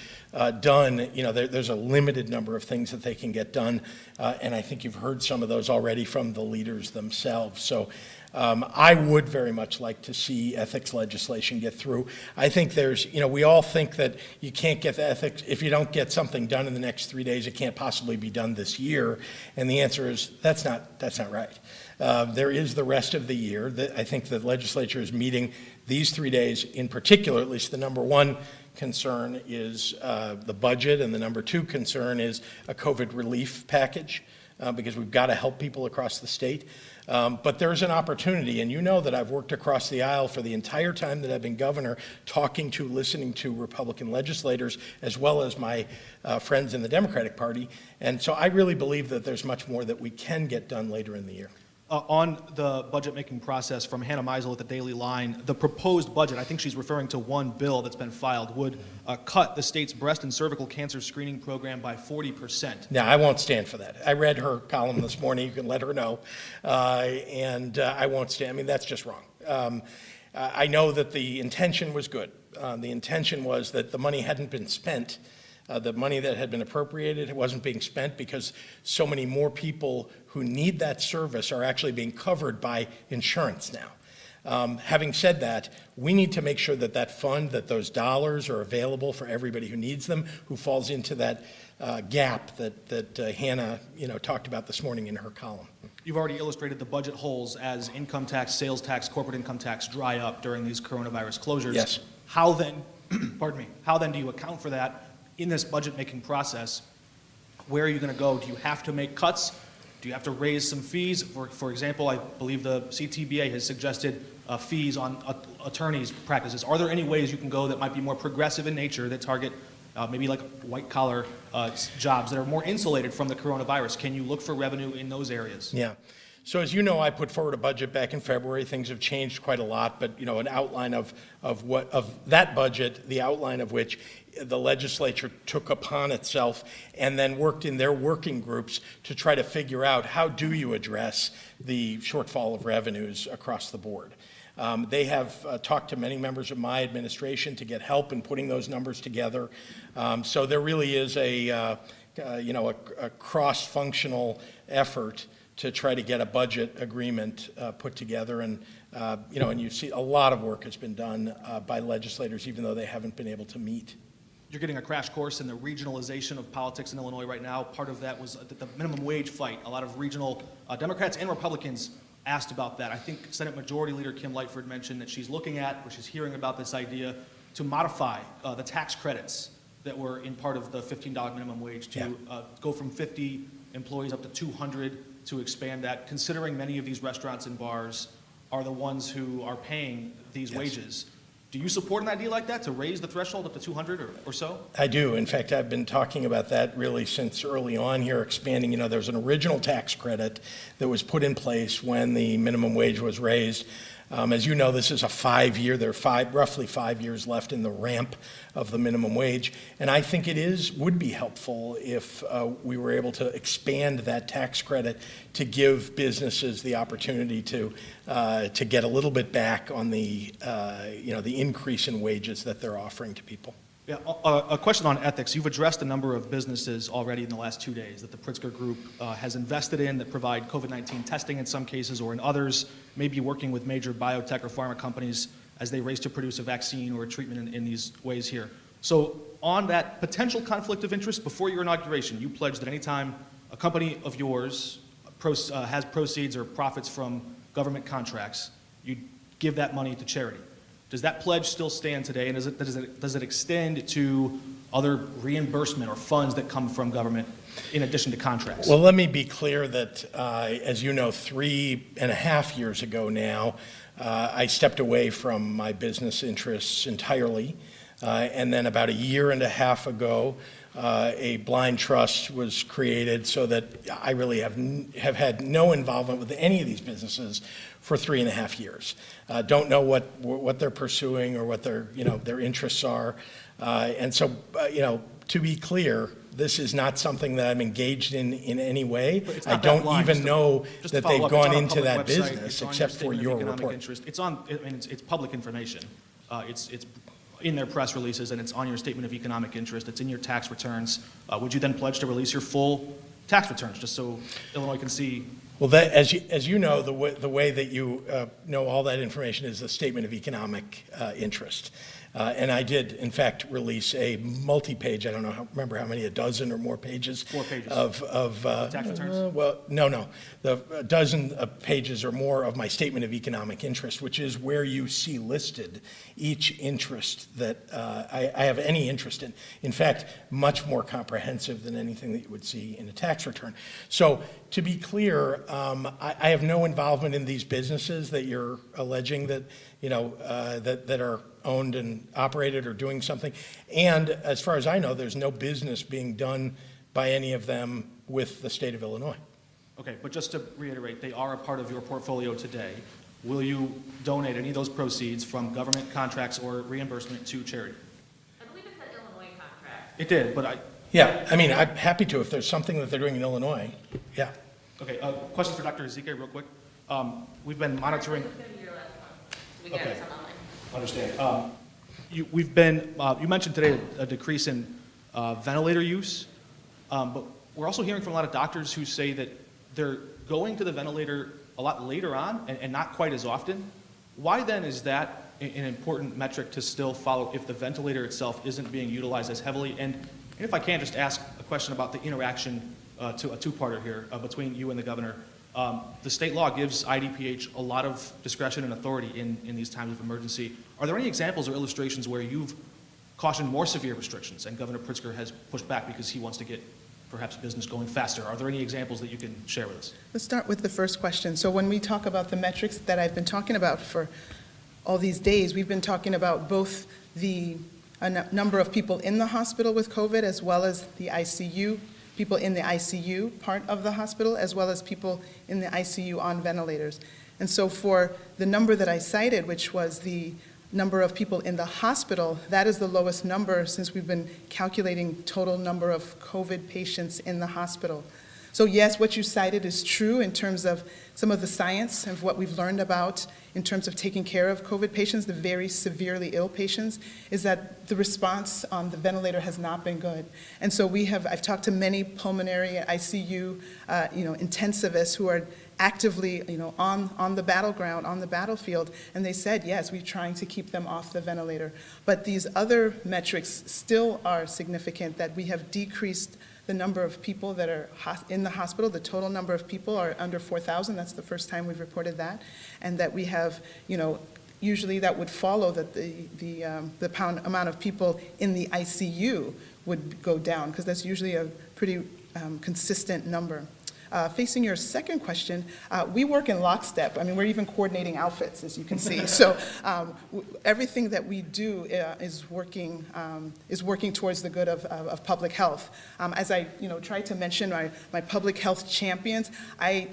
done, there's a limited number of things that they can get done, and I think you've heard some of those already from the leaders themselves. So I would very much like to see ethics legislation get through. I think we all think that you can't get the ethics, if you don't get something done in the next 3 days, it can't possibly be done this year. And the answer is, that's not right. There is the rest of the year. I think the legislature is meeting these 3 days in particular. At least the number one concern is the budget, and the number two concern is a COVID relief package, because we've got to help people across the state. But there's an opportunity, and you know that I've worked across the aisle for the entire time that I've been governor, listening to Republican legislators, as well as my friends in the Democratic Party. And so I really believe that there's much more that we can get done later in the year. On the budget-making process from Hannah Meisel at the Daily Line, the proposed budget, I think she's referring to one bill that's been filed, would cut the state's breast and cervical cancer screening program by 40%. Now, I won't stand for that. I read her column this morning. You can let her know. And I won't stand. I mean, that's just wrong. I know that the intention was good. The intention was that the money hadn't been spent. The money that had been appropriated wasn't being spent because so many more people who need that service are actually being covered by insurance now. Having said that, we need to make sure that fund, that those dollars are available for everybody who needs them, who falls into that gap that Hannah talked about this morning in her column. You've already illustrated the budget holes as income tax, sales tax, corporate income tax dry up during these coronavirus closures. Yes. How then, how then do you account for that in this budget-making process? Where are you going to go? Do you have to make cuts? Do you have to raise some fees? For example, I believe the CTBA has suggested fees on attorneys' practices. Are there any ways you can go that might be more progressive in nature that target maybe like white-collar jobs that are more insulated from the coronavirus? Can you look for revenue in those areas? Yeah. So as you know, I put forward a budget back in February. Things have changed quite a lot, but an outline of that budget, the outline of which the legislature took upon itself and then worked in their working groups to try to figure out how do you address the shortfall of revenues across the board. They have talked to many members of my administration to get help in putting those numbers together. So there really is a cross-functional effort to try to get a budget agreement put together. And you see a lot of work has been done by legislators, even though they haven't been able to meet. You're getting a crash course in the regionalization of politics in Illinois right now. Part of that was the minimum wage fight. A lot of regional Democrats and Republicans asked about that. I think Senate Majority Leader Kim Lightford mentioned that she's looking at, or she's hearing about this idea, to modify the tax credits that were in part of the $15 minimum wage to go from 50 employees up to 200, to expand that, considering many of these restaurants and bars are the ones who are paying these wages. Do you support an idea like that, to raise the threshold up to 200 or so? I do. In fact, I've been talking about that really since early on here, expanding. There's an original tax credit that was put in place when the minimum wage was raised. As you know, this is a 5-year, there are roughly 5 years left in the ramp of the minimum wage. And I think would be helpful if we were able to expand that tax credit to give businesses the opportunity to get a little bit back on the increase in wages that they're offering to people. Yeah, a question on ethics. You've addressed a number of businesses already in the last 2 days that the Pritzker Group has invested in that provide COVID-19 testing in some cases, or in others, maybe working with major biotech or pharma companies as they race to produce a vaccine or a treatment in these ways here. So on that potential conflict of interest, before your inauguration, you pledged that anytime a company of yours has proceeds or profits from government contracts, you give that money to charity. Does that pledge still stand today, and does it extend to other reimbursement or funds that come from government in addition to contracts? Well, let me be clear that, as you know, 3.5 years ago now, I stepped away from my business interests entirely. And then about 1.5 years ago, a blind trust was created so that I really have had no involvement with any of these businesses for 3.5 years. Don't know what they're pursuing or what their interests are. And so, to be clear, this is not something that I'm engaged in any way. It's I not that don't blind. even know Just to that follow they've up, gone it's on a into public that website. business It's on except for statement of your economic report. interest. It's public information. It's in their press releases, and it's on your statement of economic interest. It's in your tax returns. Would you then pledge to release your full tax returns, just so Illinois can see? Well, that, as you know, the way that you know all that information is a statement of economic interest. And I did, in fact, release a multi-page, I don't know, remember how many, a dozen or more pages? 4 pages. Of Tax returns? well, no. A dozen pages or more of my statement of economic interest, which is where you see listed each interest that I have any interest in. In fact, much more comprehensive than anything that you would see in a tax return. So to be clear, I have no involvement in these businesses that you're alleging that, that are owned and operated or doing something. And as far as I know, there's no business being done by any of them with the state of Illinois. Okay, but just to reiterate, they are a part of your portfolio today. Will you donate any of those proceeds from government contracts or reimbursement to charity? I believe it said Illinois contract. It did, but Yeah, I mean, I'm happy to if there's something that they're doing in Illinois. Yeah. okay, question for Dr. Ezike real quick. We've been monitoring. It's going to be your last one. So we got Okay. this online. Understand. You mentioned today a decrease in ventilator use, but we're also hearing from a lot of doctors who say that they're going to the ventilator a lot later on and not quite as often. Why then is that an important metric to still follow if the ventilator itself isn't being utilized as heavily? And if I can just ask a question about the interaction, to a two-parter here, between you and the governor. The state law gives IDPH a lot of discretion and authority in these times of emergency. Are there any examples or illustrations where you've cautioned more severe restrictions and Governor Pritzker has pushed back because he wants to get perhaps business going faster? Are there any examples that you can share with us? Let's start with the first question. So when we talk about the metrics that I've been talking about for all these days, we've been talking about both the number of people in the hospital with COVID as well as the ICU, people in the ICU part of the hospital, as well as people in the ICU on ventilators. And so for the number that I cited, which was the number of people in the hospital, that is the lowest number since we've been calculating total number of COVID patients in the hospital. So yes, what you cited is true in terms of some of the science of what we've learned about in terms of taking care of COVID patients, the very severely ill patients, is that the response on the ventilator has not been good. And so I've talked to many pulmonary ICU, intensivists who are actively, on the battleground, on the battlefield, and they said, yes, we're trying to keep them off the ventilator. But these other metrics still are significant, that we have decreased the number of people that are in the hospital. The total number of people are under 4,000. That's the first time we've reported that. And that we have, usually that would follow that the amount of people in the ICU would go down, because that's usually a pretty consistent number. Facing your second question, we work in lockstep. I mean, we're even coordinating outfits, as you can see. So everything that we do is working towards the good of public health. As I tried to mention, my public health champions,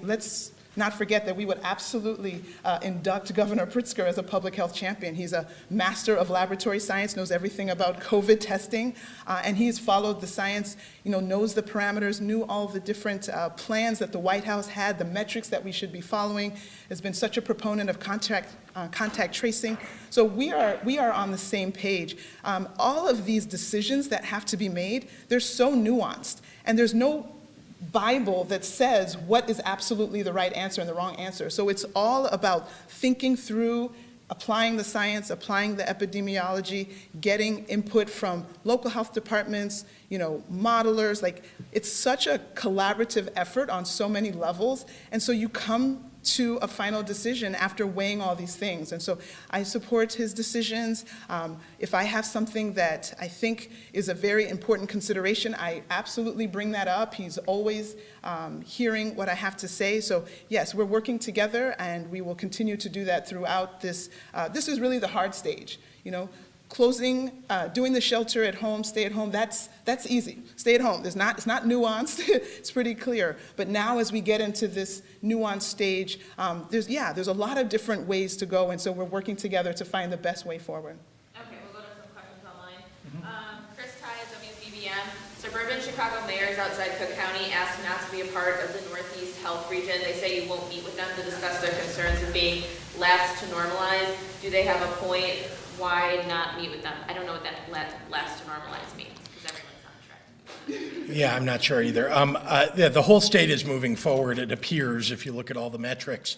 let's not forget that we would absolutely induct Governor Pritzker as a public health champion. He's a master of laboratory science, knows everything about COVID testing, and he's followed the science, knows the parameters, knew all the different plans that the White House had, the metrics that we should be following, has been such a proponent of contact tracing. So we are on the same page. All of these decisions that have to be made, they're so nuanced, and there's no Bible that says what is absolutely the right answer and the wrong answer. So it's all about thinking through, applying the science, applying the epidemiology, getting input from local health departments, modelers. Like, it's such a collaborative effort on so many levels. And so you come to a final decision after weighing all these things. And so I support his decisions. If I have something that I think is a very important consideration, I absolutely bring that up. He's always hearing what I have to say. So yes, we're working together, and we will continue to do that throughout this. This is really the hard stage. Closing, doing the shelter at home, stay at home, that's easy. Stay at home. It's not nuanced. It's pretty clear. But now as we get into this nuanced stage, there's a lot of different ways to go, and so we're working together to find the best way forward. Okay, we'll go to some questions online. Chris Ty, WBBM. Suburban Chicago mayors outside Cook County asked not to be a part of the Northeast Health Region. They say you won't meet with them to discuss their concerns of being last to normalize. Do they have a point? Why not meet with them? I don't know what that last to normalize means, because everyone's on track. Yeah, I'm not sure either. The whole state is moving forward, it appears, if you look at all the metrics,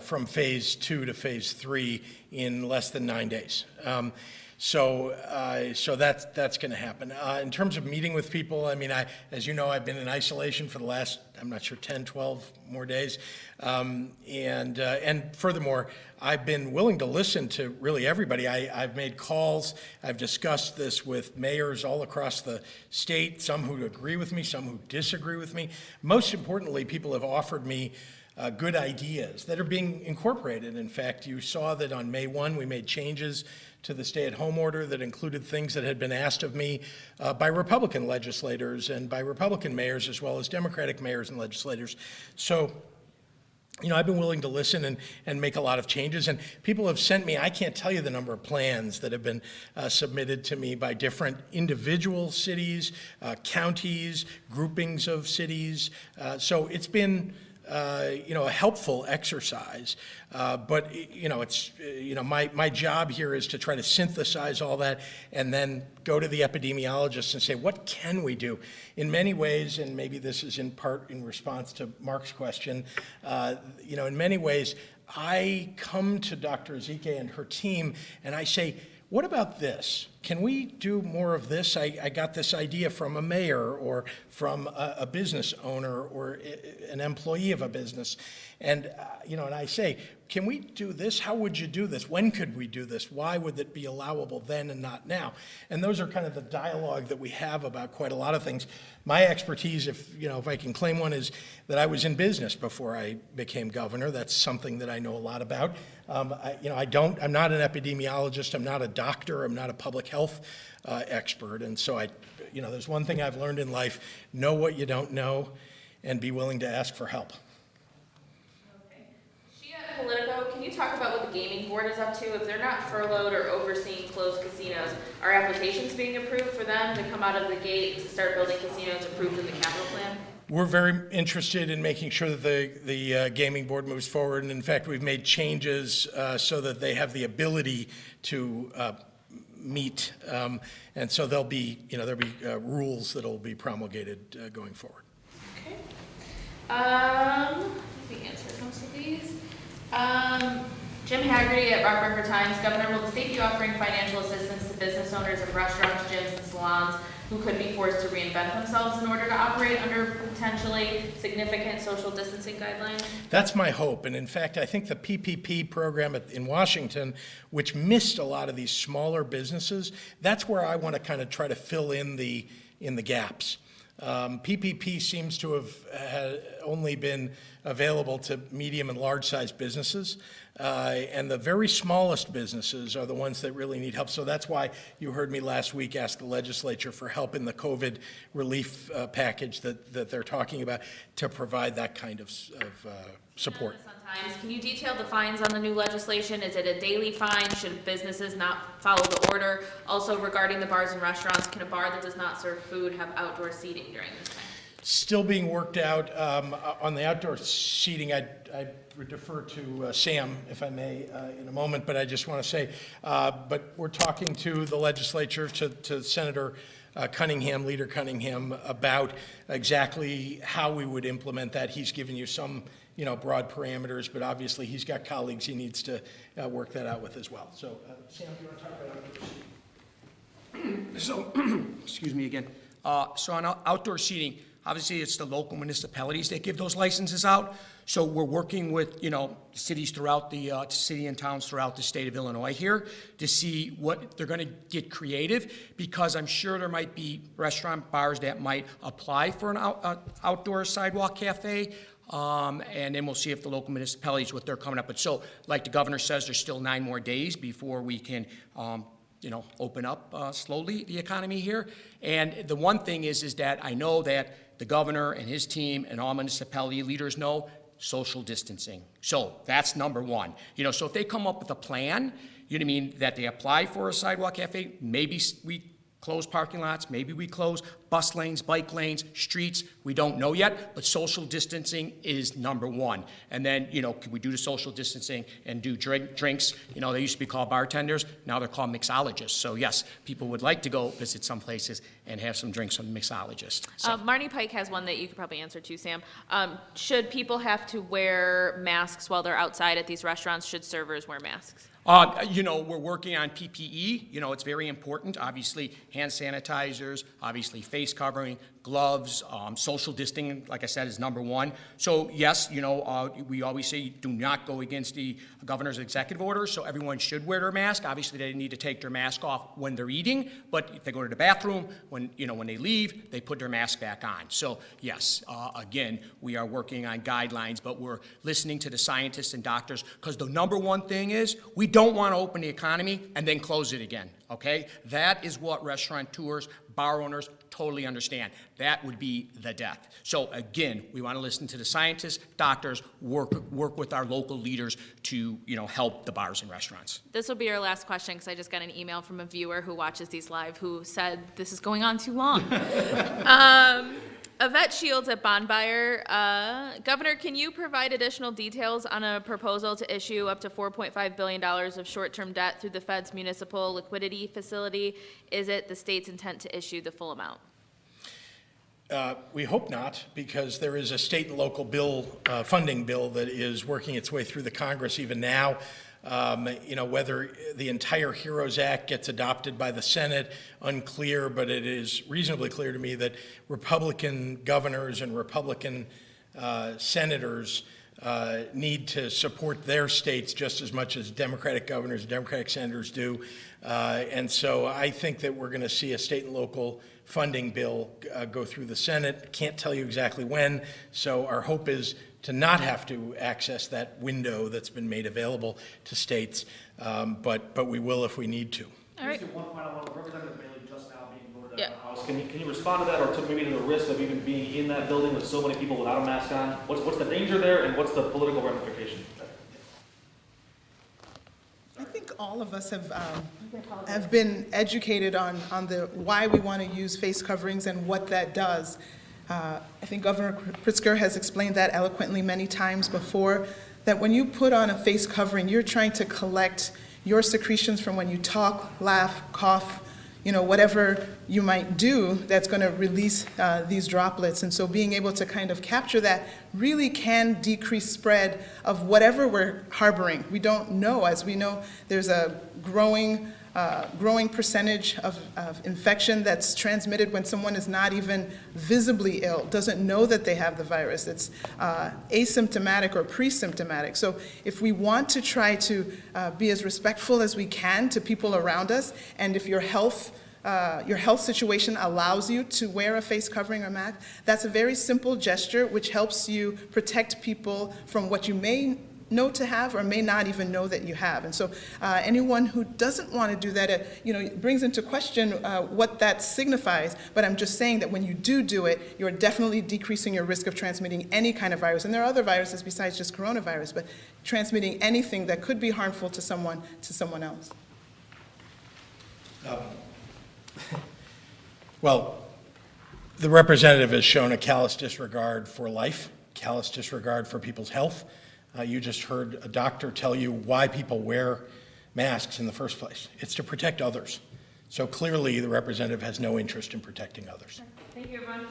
from phase 2 to phase 3 in less than 9 days. So that's going to happen. In terms of meeting with people, I mean, as you know, I've been in isolation for the last, I'm not sure, 10, 12 more days. And furthermore, I've been willing to listen to really everybody. I've made calls. I've discussed this with mayors all across the state, some who agree with me, some who disagree with me. Most importantly, people have offered me good ideas that are being incorporated. In fact, you saw that on May 1, we made changes to the stay-at-home order that included things that had been asked of me by Republican legislators and by Republican mayors, as well as Democratic mayors and legislators. So, you know, I've been willing to listen and make a lot of changes. And people have sent me, I can't tell you the number of plans that have been submitted to me by different individual cities, counties, groupings of cities. So it's been a helpful exercise. But it's my job here is to try to synthesize all that and then go to the epidemiologists and say, what can we do? In many ways, and maybe this is in part in response to Mark's question, in many ways, I come to Dr. Ezike and her team and I say, what about this? Can we do more of this? I got this idea from a mayor or from a business owner or an employee of a business. And, and I say, can we do this? How would you do this? When could we do this? Why would it be allowable then and not now? And those are kind of the dialogue that we have about quite a lot of things. My expertise, if I can claim one, is that I was in business before I became governor. That's something that I know a lot about. I'm not an epidemiologist. I'm not a doctor. I'm not a public health expert. And so there's one thing I've learned in life: know what you don't know and be willing to ask for help. Politico, can you talk about what the gaming board is up to? If they're not furloughed or overseeing closed casinos, are applications being approved for them to come out of the gate to start building casinos approved in the capital plan? We're very interested in making sure that the gaming board moves forward, and in fact, we've made changes so that they have the ability to meet, and so there'll be rules that'll be promulgated going forward. Okay. I think we answered most of these. Jim Haggerty at Rock River Times. Governor, will the state be offering financial assistance to business owners of restaurants, gyms, and salons who could be forced to reinvent themselves in order to operate under potentially significant social distancing guidelines? That's my hope. And in fact, I think the PPP program in Washington, which missed a lot of these smaller businesses, that's where I want to kind of try to fill in the gaps. PPP seems to have only been available to medium and large-sized businesses, and the very smallest businesses are the ones that really need help. So that's why you heard me last week ask the legislature for help in the COVID relief package that they're talking about to provide that kind of support. Can you detail the fines on the new legislation? Is it a daily fine? Should businesses not follow the order? Also, regarding the bars and restaurants, can a bar that does not serve food have outdoor seating during this time? Still being worked out. On the outdoor seating, I would defer to Sam, if I may, in a moment, but I just want to say, but we're talking to the legislature, to Senator Cunningham, Leader Cunningham, about exactly how we would implement that. He's given you some broad parameters, but obviously he's got colleagues he needs to work that out with as well. So, Sam, do you want to talk about outdoor seating? So, excuse me again. So on outdoor seating, obviously it's the local municipalities that give those licenses out. So we're working with, cities throughout the city and towns throughout the state of Illinois here to see what they're going to get creative, because I'm sure there might be restaurant bars that might apply for an outdoor sidewalk cafe. And then we'll see if the local municipalities, what they're coming up with. So like the governor says, there's still 9 more days before we can open up slowly the economy here. And the one thing is that I know that the governor and his team and all municipality leaders know social distancing. So that's number one. So if they come up with a plan, that they apply for a sidewalk cafe, maybe we close parking lots, maybe we close bus lanes, bike lanes, streets, we don't know yet, but social distancing is number one. And then, can we do the social distancing and do drinks? They used to be called bartenders, now they're called mixologists. So yes, people would like to go visit some places and have some drinks from the mixologist. So. Marnie Pike has one that you could probably answer too, Sam. Should people have to wear masks while they're outside at these restaurants? Should servers wear masks? We're working on PPE. It's very important. Obviously, hand sanitizers, obviously face covering, gloves, social distancing, like I said, is number one. So yes, we always say do not go against the governor's executive order, so everyone should wear their mask. Obviously, they need to take their mask off when they're eating, but if they go to the bathroom, when they leave, they put their mask back on. So yes, again, we are working on guidelines, but we're listening to the scientists and doctors, because the number one thing is we don't want to open the economy and then close it again, okay? That is what restaurateurs, bar owners totally understand. That would be the death. So again, we want to listen to the scientists, doctors, work with our local leaders to, help the bars and restaurants. This will be our last question, because I just got an email from a viewer who watches these live who said this is going on too long. Yvette Shields at Bonfire. Governor, can you provide additional details on a proposal to issue up to $4.5 billion of short-term debt through the Fed's municipal liquidity facility? Is it the state's intent to issue the full amount? We hope not, because there is a state and local funding bill that is working its way through the Congress even now. Whether the entire HEROES Act gets adopted by the Senate, unclear, but it is reasonably clear to me that Republican governors and Republican senators need to support their states just as much as Democratic governors and Democratic senators do. And so I think that we're going to see a state and local funding bill go through the Senate. Can't tell you exactly when, so our hope is to not have to access that window that's been made available to states, but we will if we need to. All right. Just one final one. Representative Bailey just now being voted Yeah. out of the House. Can you respond to that, or to maybe to the risk of even being in that building with so many people without a mask on? What's the danger there, and what's the political ramification? I think all of us have been educated on the why we want to use face coverings and what that does. I think Governor Pritzker has explained that eloquently many times before, that when you put on a face covering, you're trying to collect your secretions from when you talk, laugh, cough, whatever you might do that's going to release these droplets. And so being able to kind of capture that really can decrease spread of whatever we're harboring. We don't know. As we know, there's a growing percentage of infection that's transmitted when someone is not even visibly ill, doesn't know that they have the virus. It's asymptomatic or pre-symptomatic. So if we want to try to be as respectful as we can to people around us, and if your health situation allows you to wear a face covering or mask, that's a very simple gesture which helps you protect people from what you may know to have or may not even know that you have. And so anyone who doesn't want to do that, it brings into question what that signifies. But I'm just saying that when you do it, you're definitely decreasing your risk of transmitting any kind of virus. And there are other viruses besides just coronavirus, but transmitting anything that could be harmful to someone else. Well, the representative has shown a callous disregard for life, callous disregard for people's health. You just heard a doctor tell you why people wear masks in the first place. It's to protect others. So clearly, the representative has no interest in protecting others. Thank you, everyone.